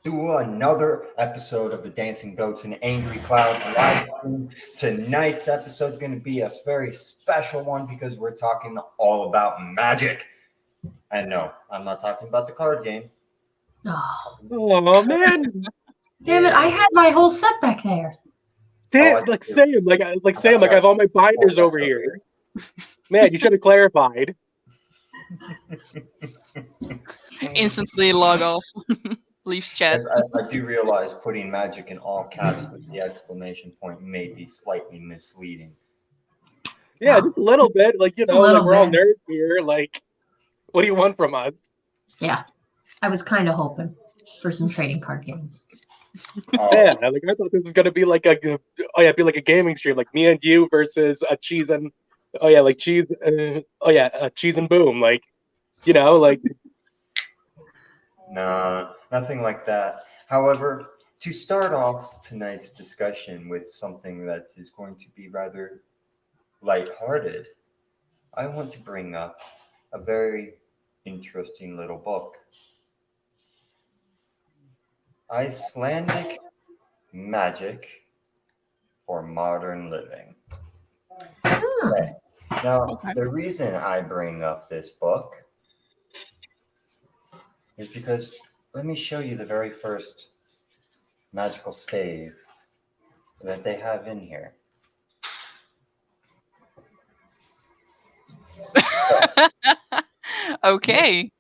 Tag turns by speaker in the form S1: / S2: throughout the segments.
S1: to another episode of the Dancing Goats and Angry Cloud live stream. Tonight's episode is going to be a very special one because we're talking all about magic. And no, I'm not talking about the card game.
S2: Oh man!
S3: Damn it! I had my whole set back there.
S2: Damn, Sam, I have all my binders over here. Man, you should have clarified.
S4: Instantly log off. Leaves chat.
S1: I do realize putting magic in all caps with the exclamation point may be slightly misleading.
S2: Yeah, just a little bit. We're all nerds here. What do you want from us?
S3: Yeah, I was kind of hoping for some trading card games.
S2: Yeah, I thought this was gonna be like a gaming stream, like me and you versus a cheese and cheese and boom,
S1: Nah, nothing like that. However, to start off tonight's discussion with something that is going to be rather lighthearted, I want to bring up a very interesting little book. Icelandic Magic for Modern Living. Okay. Now, the reason I bring up this book is because let me show you the very first magical stave that they have in here.
S4: Okay.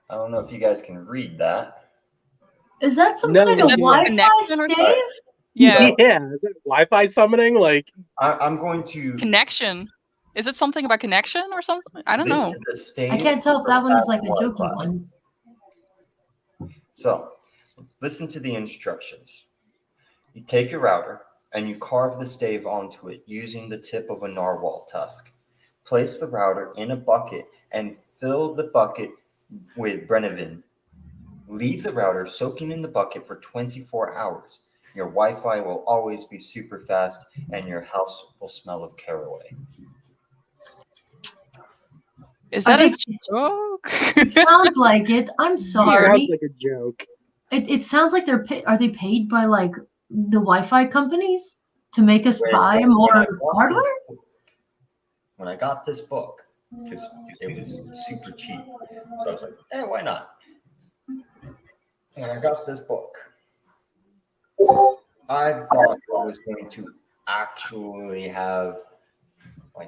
S1: I don't know if you guys can read that.
S3: Is that some kind of Wi-Fi stave?
S4: Yeah.
S2: Yeah. Is that Wi-Fi summoning?
S1: I'm going to
S4: Connection. Is it something about connection or something? I don't know.
S3: I can't tell if that one is like a joking one.
S1: So, listen to the instructions. You take your router and you carve the stave onto it using the tip of a narwhal tusk. Place the router in a bucket and fill the bucket with Brennivin. Leave the router soaking in the bucket for 24 hours. Your Wi-Fi will always be super fast and your house will smell of caraway.
S4: Is that a joke?
S3: It sounds like it. I'm sorry.
S2: It sounds like a joke.
S3: It sounds like are they paid by the Wi-Fi companies to make us buy more hardware?
S1: When I got this book, because it was super cheap, so I was like, why not? When I got this book, I thought it was going to actually have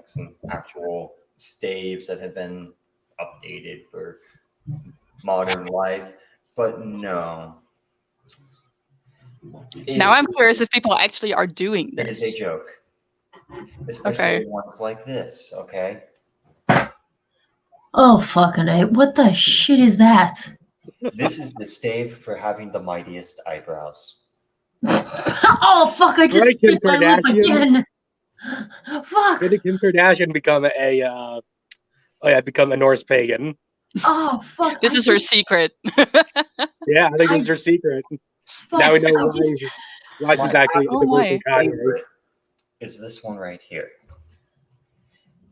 S1: some actual staves that have been updated for modern life, but no.
S4: Now I'm curious if people actually are doing this.
S1: It is a joke. Especially ones like this, okay?
S3: Oh, fucking A. What the shit is that?
S1: This is the stave for having the mightiest eyebrows.
S3: Oh, fuck, I just spit my lip again. Fuck.
S2: Did Kim Kardashian become become a Norse pagan?
S3: Oh, fuck.
S4: This is her secret.
S2: Yeah, I think this is her secret. Fuck, now we know why she's actually
S1: a divorcing favorite is this one right here.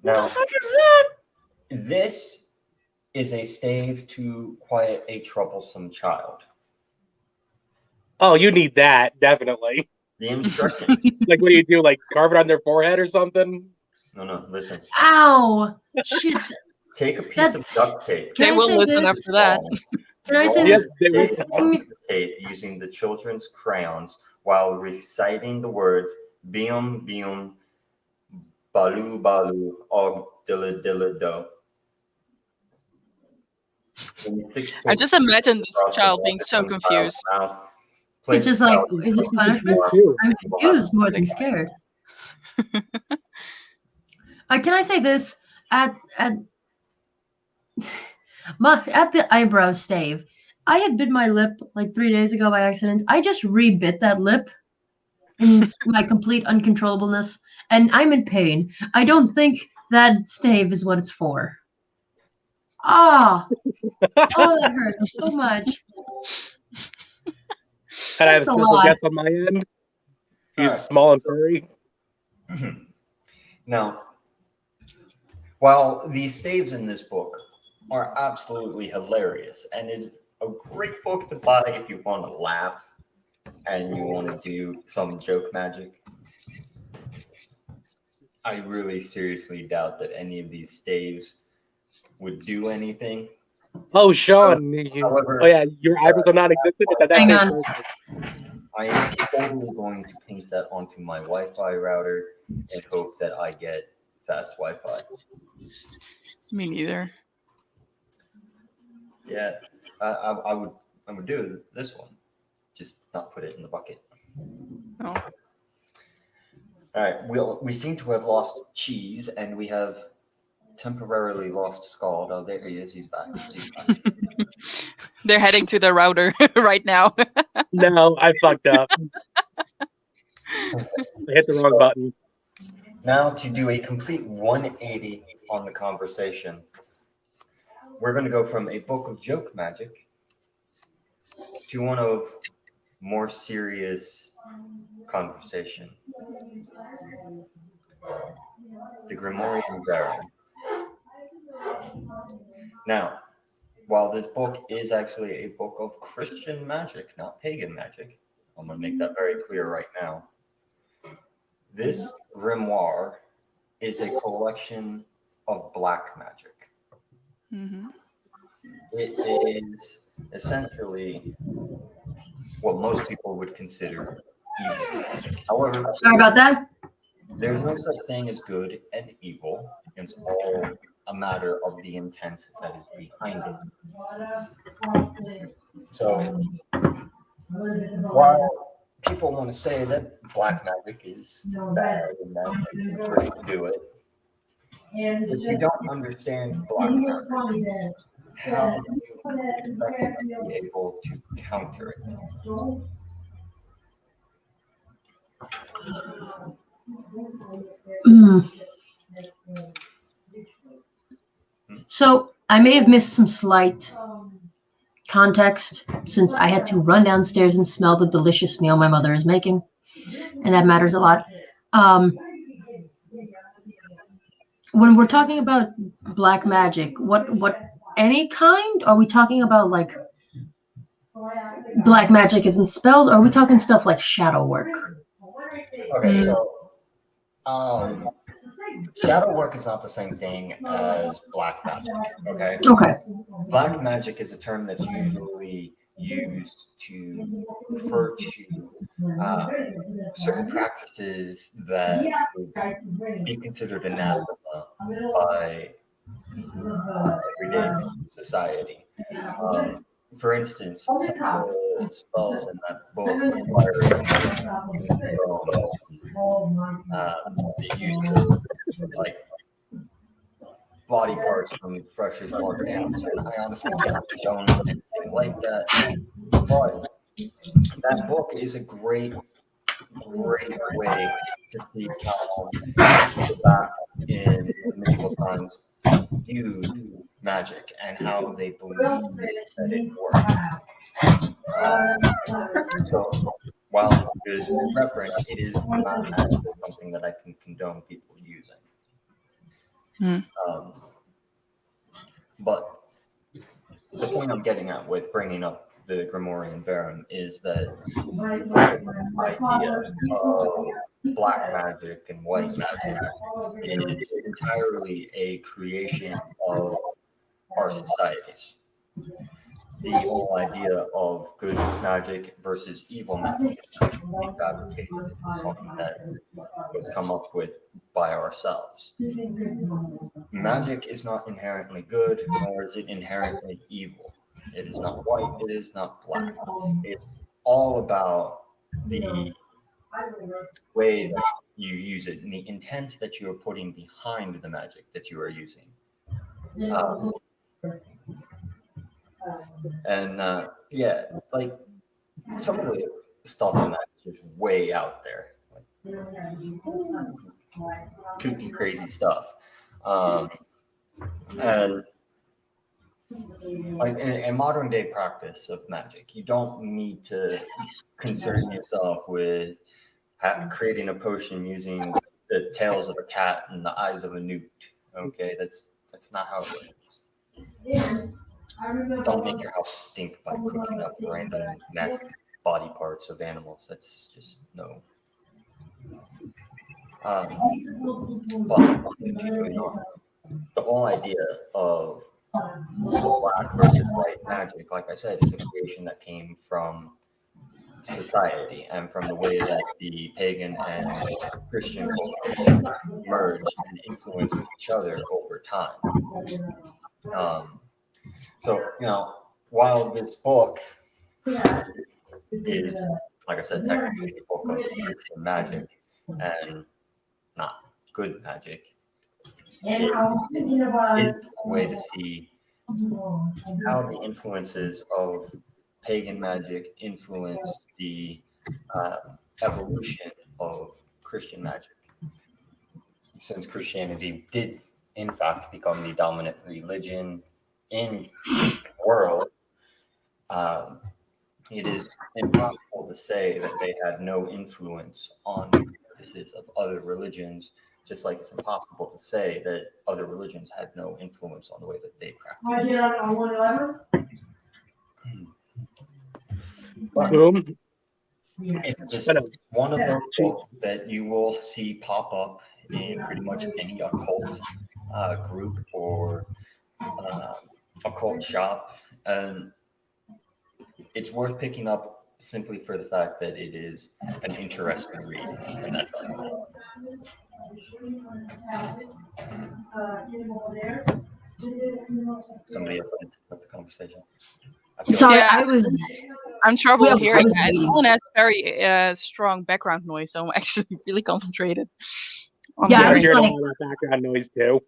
S1: Now,
S3: what the fuck is that?
S1: This is a stave to quiet a troublesome child.
S2: Oh, you need that, definitely.
S1: The instructions.
S2: What do you do? Carve it on their forehead or something?
S1: No, listen.
S3: Ow! Shit.
S1: Take a piece of duct tape.
S4: They will listen after that.
S3: Can I say this?
S1: The tape using the children's crayons while reciting the words Bium Bium Balu Balu Og Dilla Dilla Do.
S4: I just imagine this child being so confused.
S3: It's just is this punishment? I'm confused more than scared. Can I say this? At the eyebrow stave, I had bit my lip 3 days ago by accident. I just re-bit that lip in my complete uncontrollableness, and I'm in pain. I don't think that stave is what it's for. Oh, that hurts so much.
S2: And I have a special guest on my end. He's small and furry.
S1: Now, while the staves in this book are absolutely hilarious, and a great book to buy if you want to laugh and you want to do some joke magic. I really seriously doubt that any of these staves would do anything.
S2: Oh, Sean.
S1: However,
S2: your eyebrows are non-existent.
S3: Hang on.
S1: I am totally going to paint that onto my Wi-Fi router and hope that I get fast Wi-Fi.
S4: Me neither.
S1: Yeah, I would do this one, just not put it in the bucket.
S4: Oh.
S1: All right, we seem to have lost Cheese, and we have temporarily lost Scald. Oh, there he is. He's back.
S4: They're heading to the router right now.
S2: No, I fucked up. I hit the wrong button.
S1: Now to do a complete 180 on the conversation, we're going to go from a book of joke magic to one of more serious conversation. The Grimorian Baron. Now, while this book is actually a book of Christian magic, not pagan magic, I'm going to make that very clear right now. This grimoire is a collection of black magic.
S4: Mm-hmm.
S1: It is essentially what most people would consider evil. However,
S3: Sorry about that.
S1: there's no such thing as good and evil. It's all a matter of the intent that is behind it. So, while people want to say that black magic is bad and that you shouldn't do it, if you don't understand black magic, how do you expect to be able to counter it?
S3: So I may have missed some slight context since I had to run downstairs and smell the delicious meal my mother is making, and that matters a lot. When we're talking about black magic, what any kind? Are we talking about like black magic isn't spells? Or are we talking stuff like shadow work?
S1: Okay, so shadow work is not the same thing as black magic. Okay.
S3: Okay.
S1: Black magic is a term that's usually used to refer to certain practices that would be considered anathema by everyday society. For instance, some of the spells in that book require the use of like body parts from freshest organs. And I honestly can't condone anything like that. But that book is a great way to see how back in medieval times viewed magic and how they believed that it worked. So while it's a good reference, it is not actually something that I can condone people using. But the point I'm getting at with bringing up the Grimorian Baron is that the idea of black magic and white magic is entirely a creation of our societies. The whole idea of good magic versus evil magic is not fabricated. It's something that was come up with by ourselves. Magic is not inherently good, nor is it inherently evil. It is not white, it is not black. It's all about the way that you use it and the intent that you are putting behind the magic that you are using. Yeah, like some of the stuff in that is just way out there. Like, kooky, crazy stuff. And like in modern day practice of magic, you don't need to concern yourself with creating a potion using the tails of a cat and the eyes of a newt. Okay, that's not how it works. don't make your house stink by cooking up random nasty body parts of animals. That's just no. But continuing on, the whole idea of black versus white magic, like I said, is a creation that came from society and from the way that the pagan and Christian cultures merged and influenced each other over time. So, while this book is, like I said, technically a book of Christian magic and not good magic, it is a way to see how the influences of pagan magic influenced the evolution of Christian magic. Since Christianity did, in fact, become the dominant religion in the world, it is impossible to say that they had no influence on the practices of other religions, just like it's impossible to say that other religions had no influence on the way that they practiced. But it's just one of those books that you will see pop up in pretty much any occult group or occult shop, and it's worth picking up simply for the fact that it is an interesting read, and that's all. Somebody else want to take up the conversation?
S3: Sorry,
S4: Yeah. I'm trouble hearing
S3: was
S4: that.
S3: waiting.
S4: Someone has very strong background noise, so I'm actually really concentrated.
S3: Yeah, I
S2: I
S3: was
S2: heard
S3: like,
S2: all that background noise too.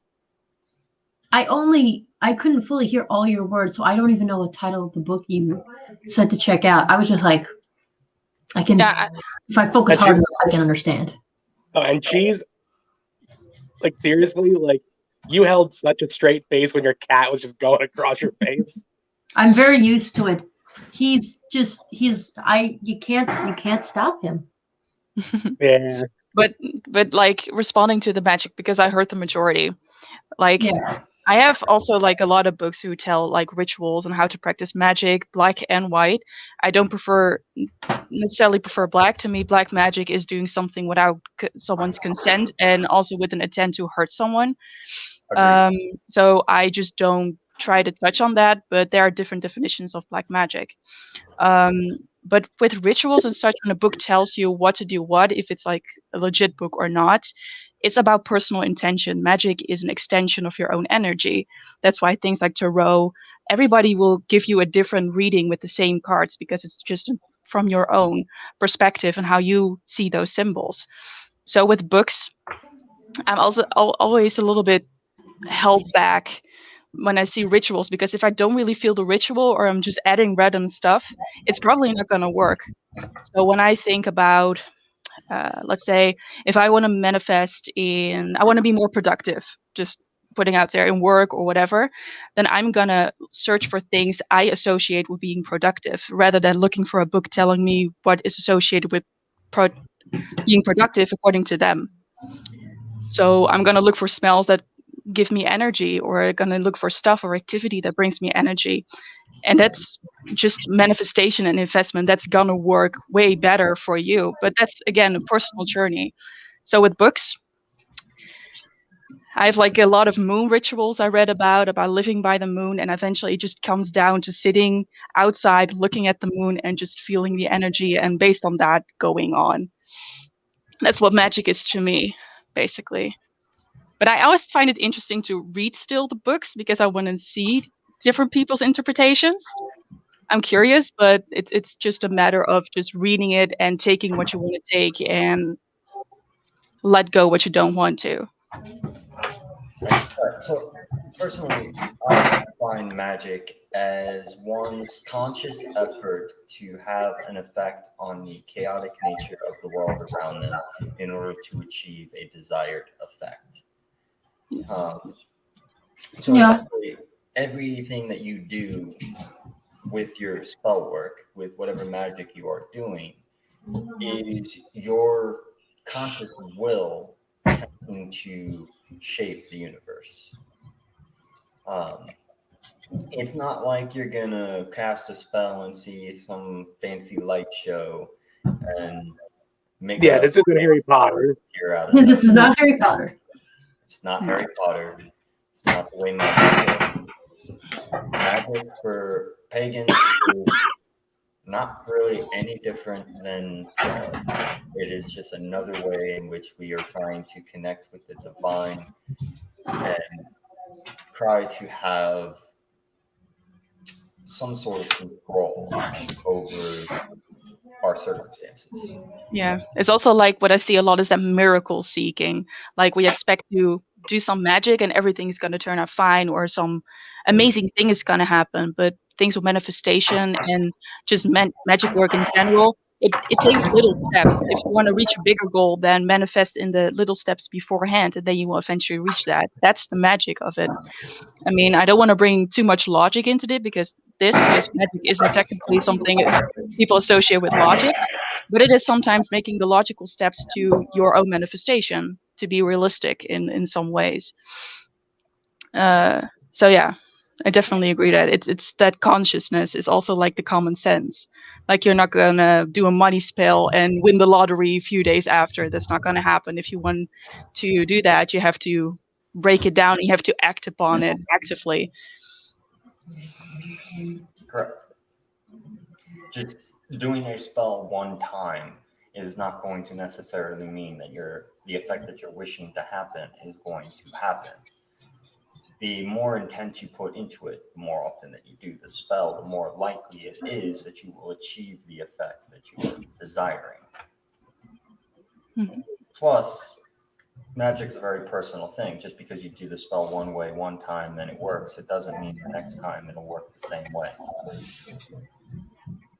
S3: I couldn't fully hear all your words, so I don't even know the title of the book you said to check out. I was just like, I can, if I focus hard enough, I can understand.
S2: Oh, and Cheese, like seriously, like you held such a straight face when your cat was just going across your face.
S3: I'm very used to it. You can't stop him.
S2: Yeah.
S4: But like responding to the magic, because I heard the majority. Like
S3: Yeah.
S4: I have also like a lot of books who tell like rituals and how to practice magic, black and white. I don't necessarily prefer black. To me, black magic is doing something without someone's consent and also with an intent to hurt someone. So I just don't try to touch on that, but there are different definitions of black magic. But with rituals and such, when a book tells you what to do if it's like a legit book or not, it's about personal intention. Magic is an extension of your own energy. That's why things like tarot, everybody will give you a different reading with the same cards because it's just from your own perspective and how you see those symbols. So with books, I'm also always a little bit held back when I see rituals, because if I don't really feel the ritual or I'm just adding random stuff, it's probably not going to work. So when I think about, let's say, if I want to manifest I want to be more productive, just putting out there in work or whatever, then I'm going to search for things I associate with being productive rather than looking for a book telling me what is associated with being productive according to them. So I'm going to look for smells that give me energy, or going to look for stuff or activity that brings me energy. And that's just manifestation and investment. That's going to work way better for you. But that's, again, a personal journey. So with books, I have like a lot of moon rituals I read about living by the moon. And eventually it just comes down to sitting outside, looking at the moon and just feeling the energy. And based on that, going on. That's what magic is to me, basically. But I always find it interesting to read still the books because I want to see different people's interpretations. I'm curious, but it's just a matter of just reading it and taking what you want to take and let go what you don't want to.
S1: So personally, I find magic as one's conscious effort to have an effect on the chaotic nature of the world around them in order to achieve a desired effect. So essentially, everything that you do with your spell work, with whatever magic you are doing, is your conscious will attempting to shape the universe. It's not like you're gonna cast a spell and see some fancy light show and make
S2: Yeah,
S1: a
S2: this isn't Harry Potter.
S1: appear out of nothing.
S3: This is not Harry Potter.
S1: It's not Harry Potter. It's not the way magic works. Magic for pagans is not really any different than it is just another way in which we are trying to connect with the divine and try to have some sort of control over our circumstances.
S4: Yeah, it's also like what I see a lot is that miracle seeking. Like we expect to do some magic and everything's going to turn out fine, or some amazing thing is going to happen. But things with manifestation and just magic work in general, it takes little steps. If you want to reach a bigger goal, then manifest in the little steps beforehand, and then you will eventually reach that. That's the magic of it. I mean, I don't want to bring too much logic into it because magic isn't technically something people associate with logic, but it is sometimes making the logical steps to your own manifestation to be realistic in some ways. So yeah, I definitely agree that it's that consciousness is also like the common sense. Like you're not gonna do a money spell and win the lottery a few days after. That's not gonna happen. If you want to do that, you have to break it down. You have to act upon it actively.
S1: Correct. Just doing a spell one time is not going to necessarily mean that the effect that you're wishing to happen is going to happen. The more intent you put into it, the more often that you do the spell, the more likely it is that you will achieve the effect that you are desiring.
S4: Mhm.
S1: Plus, magic's a very personal thing. Just because you do the spell one way one time, then it works, it doesn't mean the next time it'll work the same way.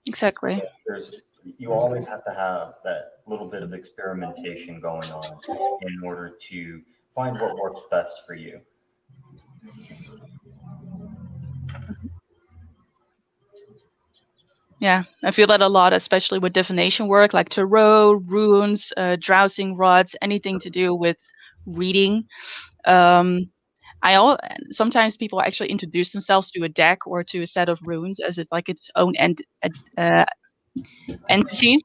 S4: Exactly.
S1: You always have to have that little bit of experimentation going on in order to find what works best for you.
S4: Yeah, I feel that a lot, especially with divination work, like tarot, runes, dowsing rods, anything to do with reading. Um, sometimes people actually introduce themselves to a deck or to a set of runes as it's like its own entity.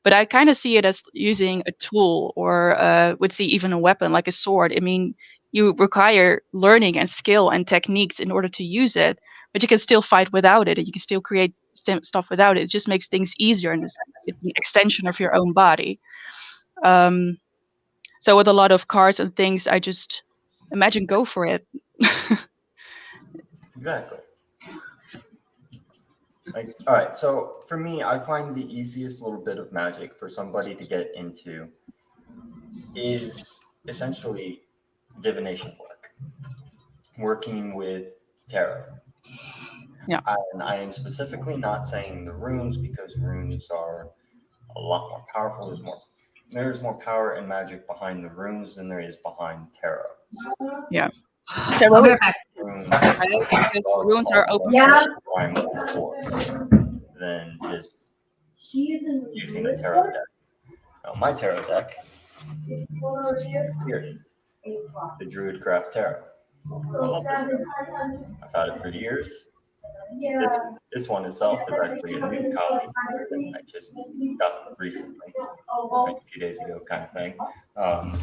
S4: But I kind of see it as using a tool, or would see even a weapon like a sword. I mean, you require learning and skill and techniques in order to use it, but you can still fight without it. And you can still create stuff without it. It just makes things easier, and it's an extension of your own body. So with a lot of cards and things, I just imagine go for it.
S1: Exactly. All right, so for me, I find the easiest little bit of magic for somebody to get into is essentially divination work, working with tarot.
S4: Yeah.
S1: And I am specifically not saying the runes, because runes are a lot more powerful. There's more power and magic behind the runes than there is behind tarot.
S4: Yeah. Tarot is
S1: Runes,
S4: runes are open.
S3: Yeah.
S1: Than just using a tarot deck. Now, my tarot deck is here, the Druidcraft Tarot. I love this deck. I've had it for years. This one itself is actually a new copy that I just got recently, like a few days ago, kind of thing. But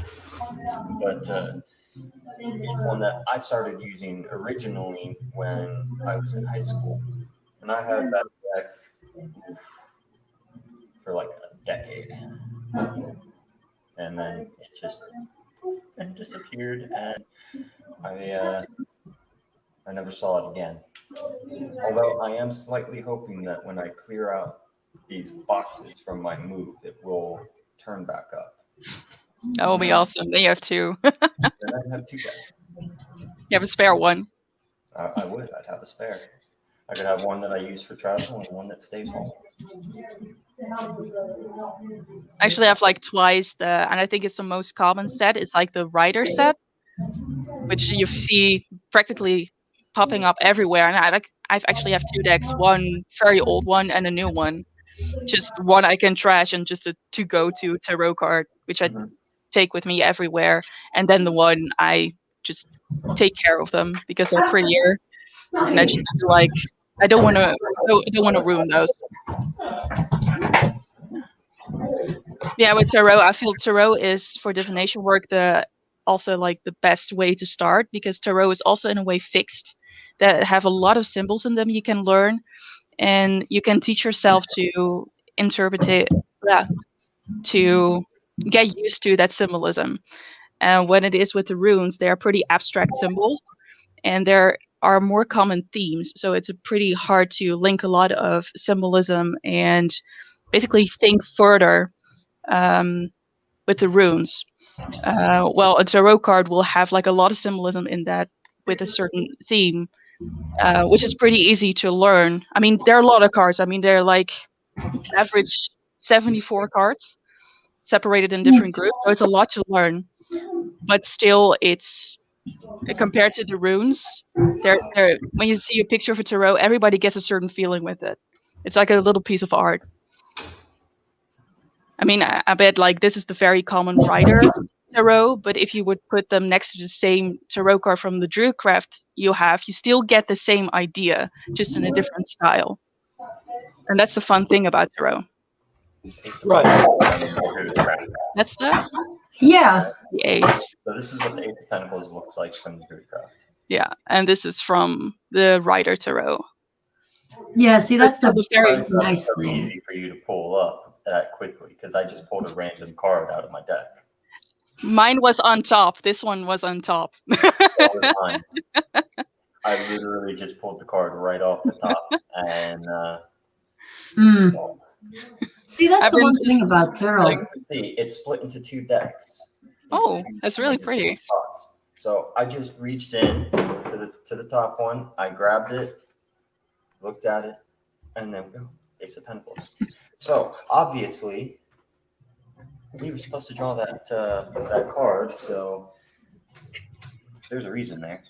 S1: it's one that I started using originally when I was in high school, and I had that deck for like a decade, and then it just poof and disappeared, and I never saw it again. Although I am slightly hoping that when I clear out these boxes from my move, it will turn back up.
S4: That will be awesome. Then you have two.
S1: Then I'd have two decks.
S4: You have a spare one.
S1: I would. I'd have a spare. I could have one that I use for travel and one that stays home.
S4: I actually have like twice and I think it's the most common set. It's like the rider set, which you see practically popping up everywhere. And I've actually have two decks, one very old one and a new one. Just one I can trash and just a to go to tarot card, which I take with me everywhere. And then the one I just take care of them because they're prettier. and I just feel like I don't want to ruin those. Yeah, with tarot, I feel tarot is for divination work also like the best way to start, because tarot is also in a way fixed, that have a lot of symbols in them you can learn, and you can teach yourself to interpret it, to get used to that symbolism. And when it is with the runes, they are pretty abstract symbols, and there are more common themes, so it's pretty hard to link a lot of symbolism and basically think further with the runes. Well, a tarot card will have like a lot of symbolism in that with a certain theme, which is pretty easy to learn. I mean, there are a lot of cards. I mean, they're like average 74 cards separated in different groups, so it's a lot to learn. But still, it's compared to the runes. When you see a picture of a tarot, everybody gets a certain feeling with it. It's like a little piece of art. I mean, I bet like this is the very common rider tarot, but if you would put them next to the same tarot card from the Druidcraft you still get the same idea, just in a different style. And that's the fun thing about tarot.
S2: Right.
S4: That stuff?
S3: Yeah.
S4: The ace.
S1: So this is what the Ace of Pentacles looks like from the Druidcraft.
S4: Yeah, and this is from the Rider Tarot.
S3: Yeah, see, that's the
S4: very
S3: nice
S1: so
S3: thing.
S1: easy for you to pull up that quickly, because I just pulled a random card out of my deck.
S4: Mine was on top. This one was on top.
S1: That was mine. I literally just pulled the card right off the top, and
S3: See, that's
S4: I've
S3: the
S4: been
S3: one thing
S4: just,
S3: about tarot.
S1: like, you can see, it's split into 2 decks.
S4: Oh, that's really pretty.
S1: Spots. So I just reached in to the top one. I grabbed it, looked at it, and then go Ace of Pentacles. So obviously, we were supposed to draw that card. So there's a reason there.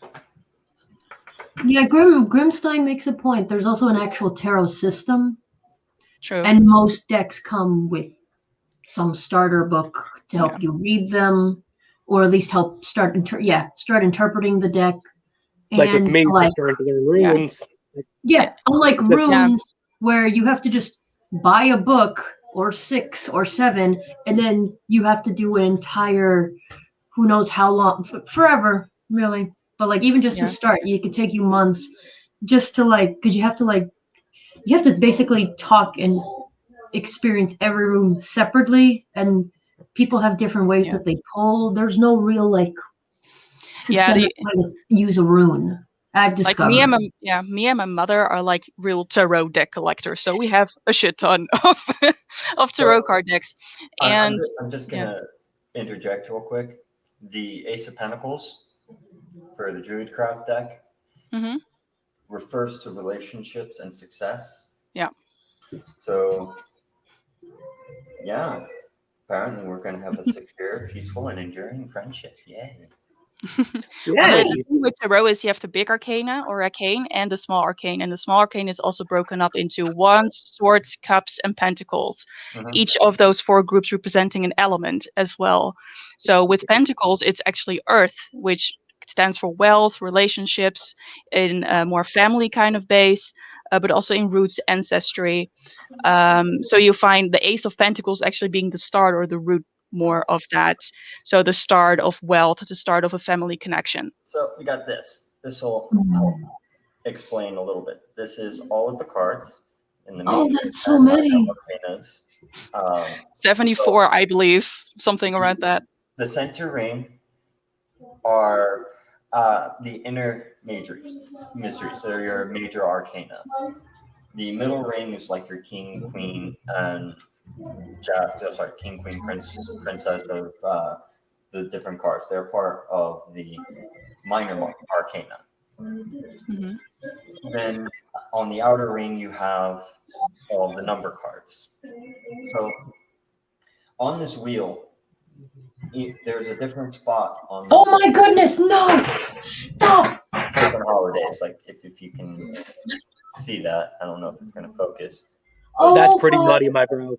S3: Yeah, Grimstein makes a point. There's also an actual tarot system.
S4: True.
S3: And most decks come with some starter book to help you read them, or at least help start interpreting the deck.
S2: Like with
S3: And
S2: me,
S3: like,
S2: referring to the runes.
S3: yeah, unlike runes where you have to just buy a book or 6 or 7, and then you have to do an entire, who knows how long, forever, really. But like even just to start, it could take you months just to because you have to basically talk and experience every rune separately, and people have different ways that they pull. There's no real systemic way to use a rune. I've discovered.
S4: Like me and my mother are like real tarot deck collectors, so we have a shit ton of tarot card decks. And
S1: I'm just gonna interject real quick. The Ace of Pentacles for the Druidcraft deck refers to relationships and success.
S4: Yeah.
S1: So yeah, apparently we're gonna have a 6-year peaceful and enduring friendship. Yay.
S4: Well, the thing with tarot is you have the big arcana or arcane and the small arcane, and the small arcane is also broken up into wands, swords, cups, and pentacles. Each of those 4 groups representing an element as well. So with pentacles, it's actually earth, which stands for wealth, relationships, in a more family kind of base, but also in roots, ancestry. So you find the Ace of Pentacles actually being the start or the root more of that. So the start of wealth, the start of a family connection.
S1: So we got this. This will explain a little bit. This is all of the cards in the
S3: that's so many.
S4: 74, I believe, something around that.
S1: The center ring are the inner mysteries. They're your major arcana. The middle ring is like your king, queen, and king, queen, princess of the different cards. They're part of the minor arcana. Then on the outer ring, you have all the number cards. So on this wheel, there's a different spot on.
S3: Oh my goodness! No, stop!
S1: Different holidays, like if you can see that, I don't know if it's going to focus.
S2: That's pretty muddy, my bro.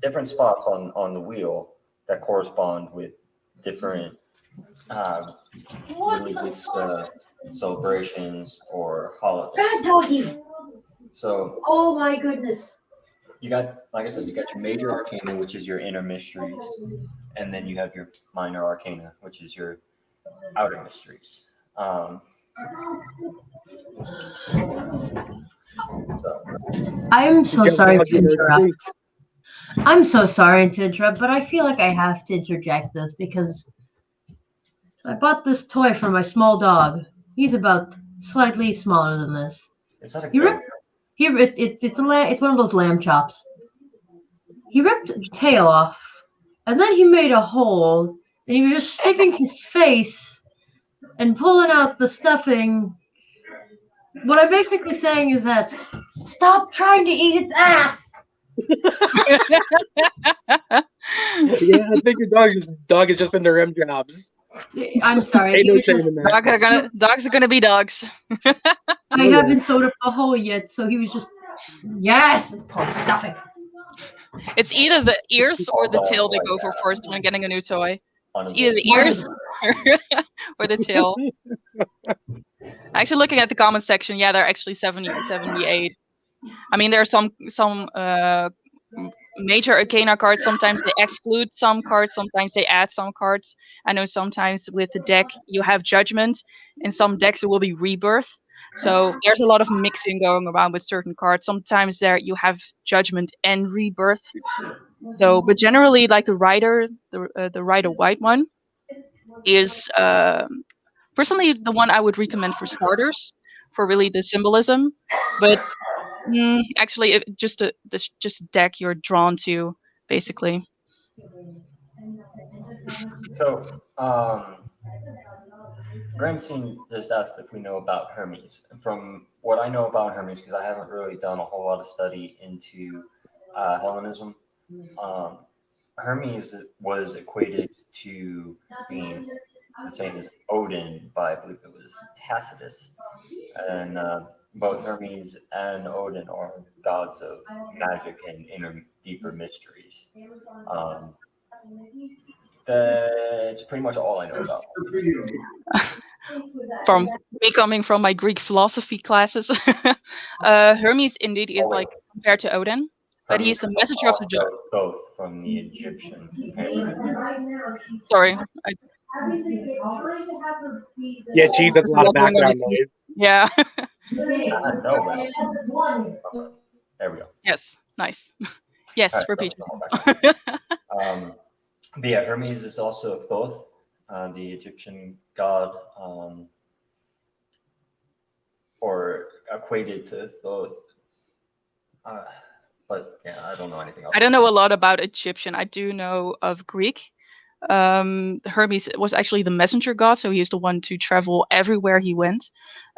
S1: Different spots on the wheel that correspond with different religious celebrations or holidays.
S3: Bad doggy.
S1: So
S3: Oh my goodness.
S1: you got, like I said, you got your major arcana, which is your inner mysteries, and then you have your minor arcana, which is your outer mysteries. So
S3: I'm so
S2: Because
S3: sorry
S2: dog
S3: to
S2: eaters,
S3: interrupt. I'm so sorry to interrupt, but I feel like I have to interject this because I bought this toy for my small dog. He's about slightly smaller than this.
S1: is that a
S3: He
S1: goat?
S3: ripped. It's one of those lamb chops. He ripped the tail off, and then he made a hole, and he was just sticking his face and pulling out the stuffing. What I'm basically saying is that stop trying to eat its ass.
S2: Yeah, I think your dog is just into rim jobs.
S3: I'm sorry.
S2: Ain't
S3: He
S2: no
S3: was
S2: shame
S3: just,
S2: in that.
S4: Dogs are gonna be dogs.
S3: I haven't sewed up the hole yet, so he was just yes, pull the stuffing.
S4: It's either the ears or the tail they go for first when getting a new toy. It's either the ears or the tail. Actually, looking at the comment section, yeah, they're actually 70 and 78. I mean, there are some major arcana cards. Sometimes they exclude some cards. Sometimes they add some cards. I know sometimes with the deck you have judgment. In some decks it will be rebirth. So there's a lot of mixing going around with certain cards. Sometimes there you have judgment and rebirth. So, but generally, like the rider white one is personally the one I would recommend for starters for really the symbolism. But actually, just deck you're drawn to, basically.
S1: So, Gramsci just asked if we know about Hermes. And from what I know about Hermes, because I haven't really done a whole lot of study into Hellenism, Hermes was equated to being the same as Odin by, I believe it was Tacitus. And both Hermes and Odin are gods of magic and inner, deeper mysteries. That's pretty much all I know about Hermes.
S4: From me coming from my Greek philosophy classes, Hermes indeed is like compared to Odin, but he's the messenger of the gods.
S1: Both from the Egyptian.
S4: Sorry.
S2: Yeah, geez, that's a lot of background noise.
S4: Yeah.
S1: No, there we go.
S4: Yes, nice. Yes,
S1: Right,
S4: repeat.
S1: But yeah, Hermes is also Thoth, the Egyptian god, or equated to Thoth. But yeah, I don't know anything else.
S4: I don't know a lot about Egyptian. I do know of Greek. Hermes was actually the messenger god, so he is the one to travel everywhere he went,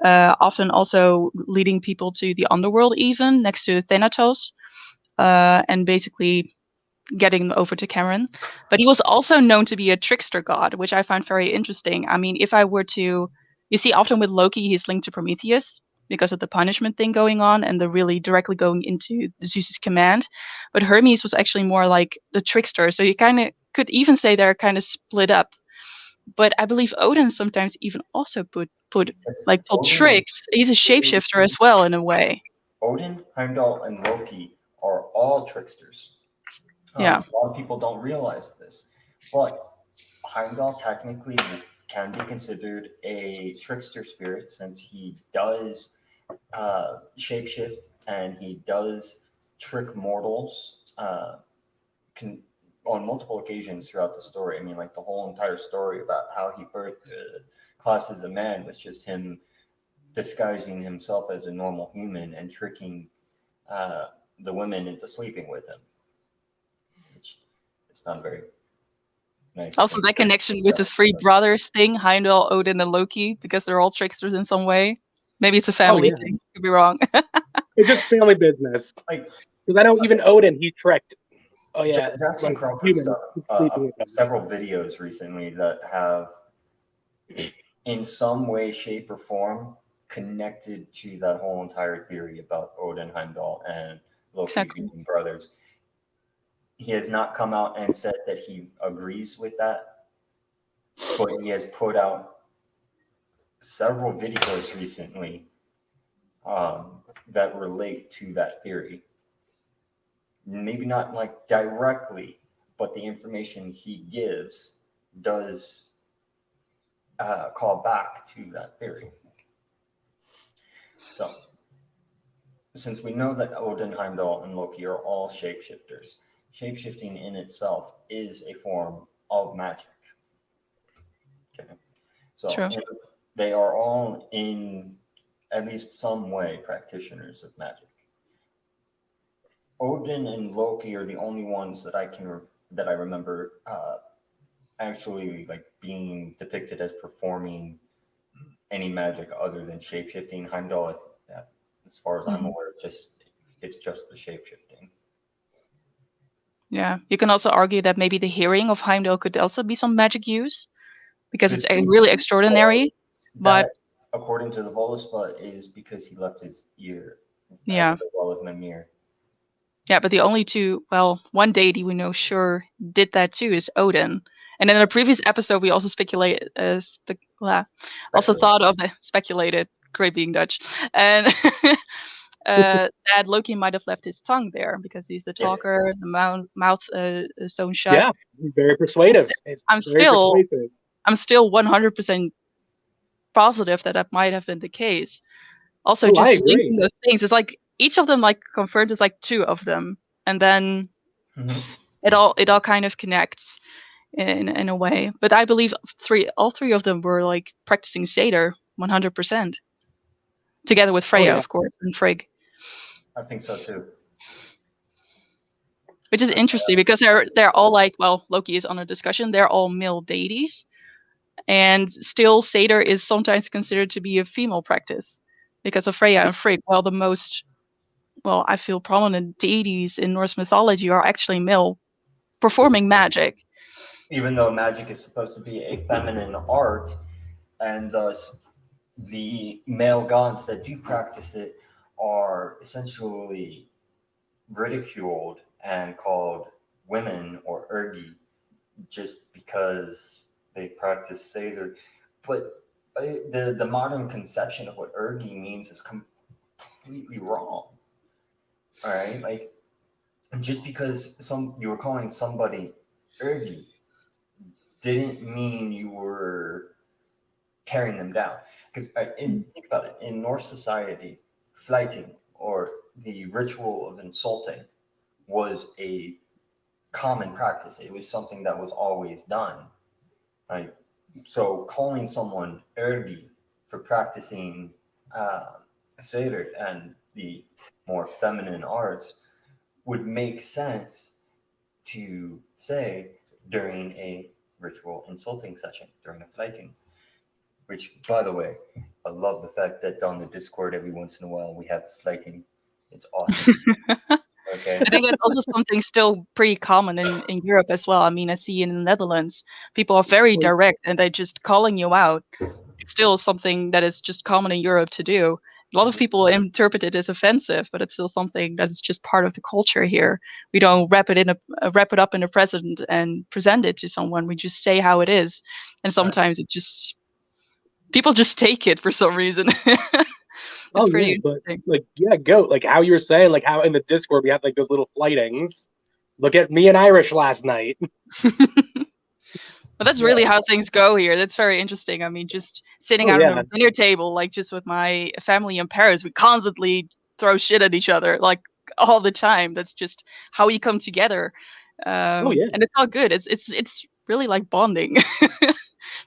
S4: often also leading people to the underworld, even next to Thanatos, and basically getting them over to Cameron. But he was also known to be a trickster god, which I find very interesting. I mean, if I were to, you see, often with Loki, he's linked to Prometheus because of the punishment thing going on and the really directly going into Zeus's command. But Hermes was actually more like the trickster, so you kind of could even say they're kind of split up. But I believe Odin sometimes even also pull tricks. He's a shapeshifter as well in a way.
S1: Odin, Heimdall, and Loki are all tricksters.
S4: Yeah.
S1: A lot of people don't realize this, but Heimdall technically can be considered a trickster spirit since he does shapeshift and he does trick mortals on multiple occasions throughout the story. I mean, like the whole entire story about how he birthed the class as a man was just him disguising himself as a normal human and tricking the women into sleeping with him. Which it's not very nice.
S4: Also, that connection with the three brothers thing, Heimdall, Odin, and Loki, because they're all tricksters in some way. Maybe it's a family thing. Could be wrong.
S2: It's just family business. Because I know even Odin, he tricked. Oh yeah,
S1: Jackson Crawford's done several videos recently that have, in some way, shape, or form, connected to that whole entire theory about Odin, Heimdall, and Loki being brothers. He has not come out and said that he agrees with that, but he has put out several videos recently that relate to that theory. Maybe not like directly, but the information he gives does call back to that theory. So, since we know that Odin, Heimdall, and Loki are all shapeshifters, shapeshifting in itself is a form of magic. Okay. So
S4: True.
S1: they are all in at least some way practitioners of magic. Odin and Loki are the only ones that I remember actually like being depicted as performing any magic other than shapeshifting. Heimdall, as far as I'm aware, it's just the shapeshifting.
S4: Yeah, you can also argue that maybe the hearing of Heimdall could also be some magic use, because it's really extraordinary. But
S1: That, according to the Voluspa, is because he left his ear
S4: yeah,
S1: at the well of Mimir.
S4: yeah, but the only two, well, one deity we know sure did that too is Odin. And in a previous episode, we also speculated, also thought of speculated, great being Dutch, and that Loki might have left his tongue there because he's the talker, the mouth sewn shut.
S2: Yeah, very persuasive.
S4: I'm still 100% positive that might have been the case. Also, just linking those things, it's like each of them like confirmed is like two of them, and then it all kind of connects in a way. But I believe all three of them were like practicing Seder 100%, together with Freya, of course, and Frigg.
S1: I think so too.
S4: Which is interesting because they're all like, well, Loki is on a discussion. They're all male deities, and still Seder is sometimes considered to be a female practice because of Freya and Frigg. Well, the most, I feel prominent deities in Norse mythology are actually male performing magic.
S1: Even though magic is supposed to be a feminine art, and thus the male gods that do practice it are essentially ridiculed and called women or ergi just because they practice Seder. But the modern conception of what ergi means is completely wrong. All right, like just because you were calling somebody ergi didn't mean you were tearing them down. Because think about it, in Norse society, flyting or the ritual of insulting was a common practice. It was something that was always done. Like, so calling someone ergi for practicing Seder and the more feminine arts would make sense to say during a ritual insulting session, during a flyting. Which, by the way, I love the fact that on the Discord every once in a while we have flyting. It's awesome. Okay.
S4: I think that's also something still pretty common in Europe as well. I mean, I see in the Netherlands, people are very direct and they're just calling you out. It's still something that is just common in Europe to do. A lot of people interpret it as offensive, but it's still something that's just part of the culture here. We don't wrap it up in a present and present it to someone. We just say how it is, and sometimes people just take it for some reason. It's pretty interesting.
S2: But goat, like how you were saying, like how in the Discord we have like those little flightings. Look at me and Irish last night.
S4: But that's really how things go here. That's very interesting. I mean, just sitting at a dinner table, like just with my family in Paris, we constantly throw shit at each other, like all the time. That's just how we come together. And it's all good. It's really like bonding.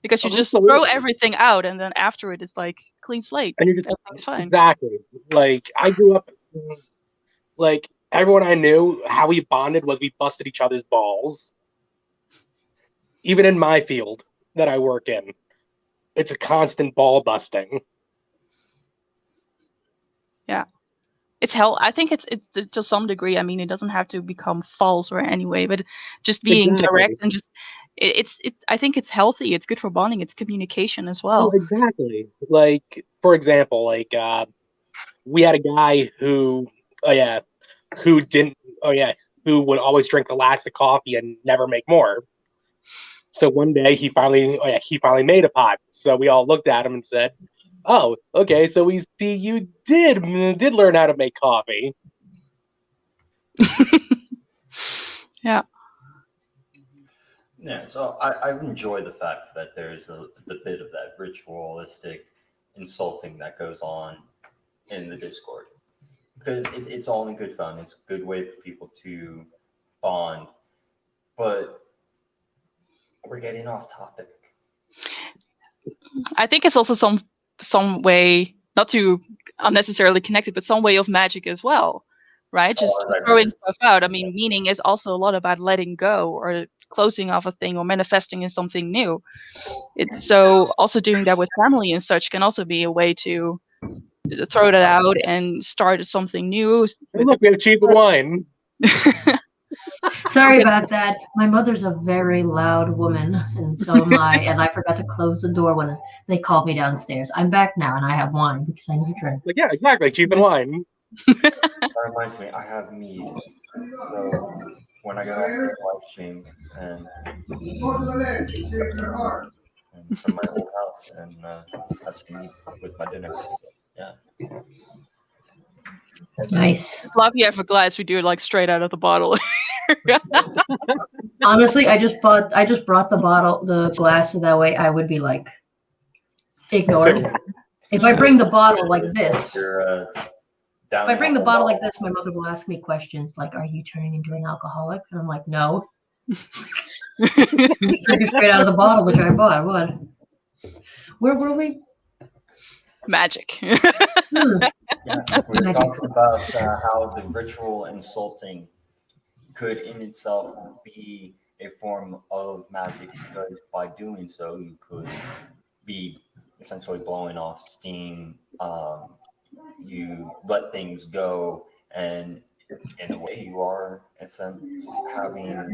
S4: Because you just throw everything out, and then after it's like clean slate, and everything's fine.
S2: Exactly. Like I grew up, like everyone I knew, how we bonded was we busted each other's balls. Even in my field that I work in, it's a constant ball busting.
S4: Yeah, it's hell. I think it's to some degree. I mean, it doesn't have to become false or anyway, but just being direct and just. I think it's healthy. It's good for bonding. It's communication as well.
S2: Oh, exactly. Like, for example, like we had a guy who would always drink the last of coffee and never make more. So one day he finally made a pot. So we all looked at him and said, "Oh, okay. So we see you did learn how to make coffee."
S4: Yeah.
S1: Yeah, so I enjoy the fact that there's the bit of that ritualistic insulting that goes on in the Discord, because it's all in good fun. It's a good way for people to bond, but we're getting off topic.
S4: I think it's also some way, not to unnecessarily connect it, but some way of magic as well, right? Just throwing stuff out. I mean, meaning is also a lot about letting go or closing off a thing or manifesting in something new. It's so also doing that with family and such can also be a way to throw that out and start something new.
S2: Hey, look, we have cheap wine.
S3: Sorry about that. My mother's a very loud woman, and so am I. And I forgot to close the door when they called me downstairs. I'm back now, and I have wine because I need to drink.
S2: Like, yeah, exactly, cheap and wine.
S1: That reminds me, I have mead. So when I get off this live stream and from my old house and have some mead with my dinner. So, yeah.
S3: Nice.
S4: Love you have a glass. We do it like straight out of the bottle.
S3: Honestly, I just brought the glass, so that way I would be like ignored. If I bring the bottle like this, my mother will ask me questions like, "Are you turning into an alcoholic?" And I'm like, "No." You just drink it straight out of the bottle, which I bought. What? Where were we?
S4: Magic.
S1: Yeah, we were talking about how the ritual insulting could in itself be a form of magic, because by doing so, you could be essentially blowing off steam. You let things go, and in a way, you are, in a sense, having a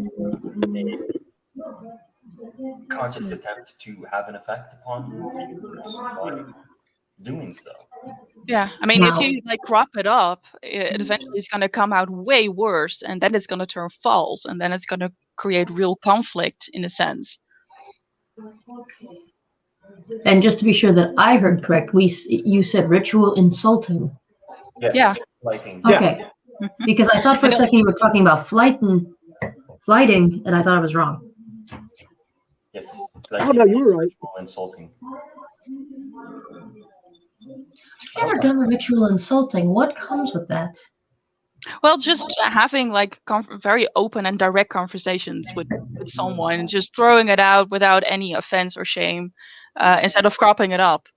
S1: conscious attempt to have an effect upon others by doing so.
S4: Yeah, I mean,
S3: Wow.
S4: if you like crop it up, it eventually is going to come out way worse, and then it's going to turn false, and then it's going to create real conflict in a sense.
S3: And just to be sure that I heard correct, you said ritual insulting.
S1: Yes.
S4: Yeah.
S1: Liking.
S3: Okay. Because I thought for a second you were talking about flighting, and I thought I was wrong.
S1: Yes.
S2: Oh no, you were right.
S1: Ritual insulting.
S3: I've never done ritual insulting. What comes with that?
S4: Well, just having like very open and direct conversations with someone, just throwing it out without any offense or shame, instead of cropping it up.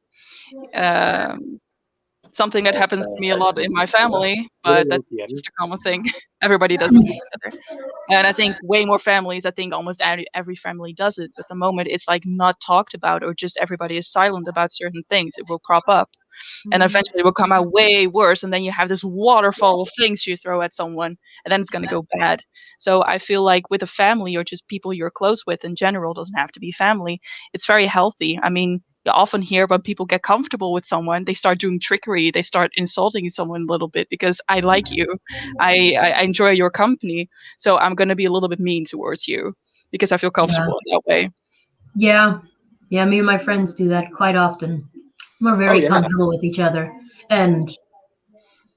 S4: Something that happens to me a lot in my family, but that's just a common thing. Everybody does it together. And I think way more families, I think almost every family does it. But the moment it's like not talked about, or just everybody is silent about certain things, it will crop up. And eventually it will come out way worse. And then you have this waterfall of things you throw at someone, and then it's going to go bad. So I feel like with a family, or just people you're close with in general, doesn't have to be family, it's very healthy. I mean, you often hear when people get comfortable with someone, they start doing trickery, they start insulting someone a little bit because I like you, I enjoy your company, so I'm going to be a little bit mean towards you because I feel comfortable in that way.
S3: Yeah, me and my friends do that quite often. We're very comfortable with each other, and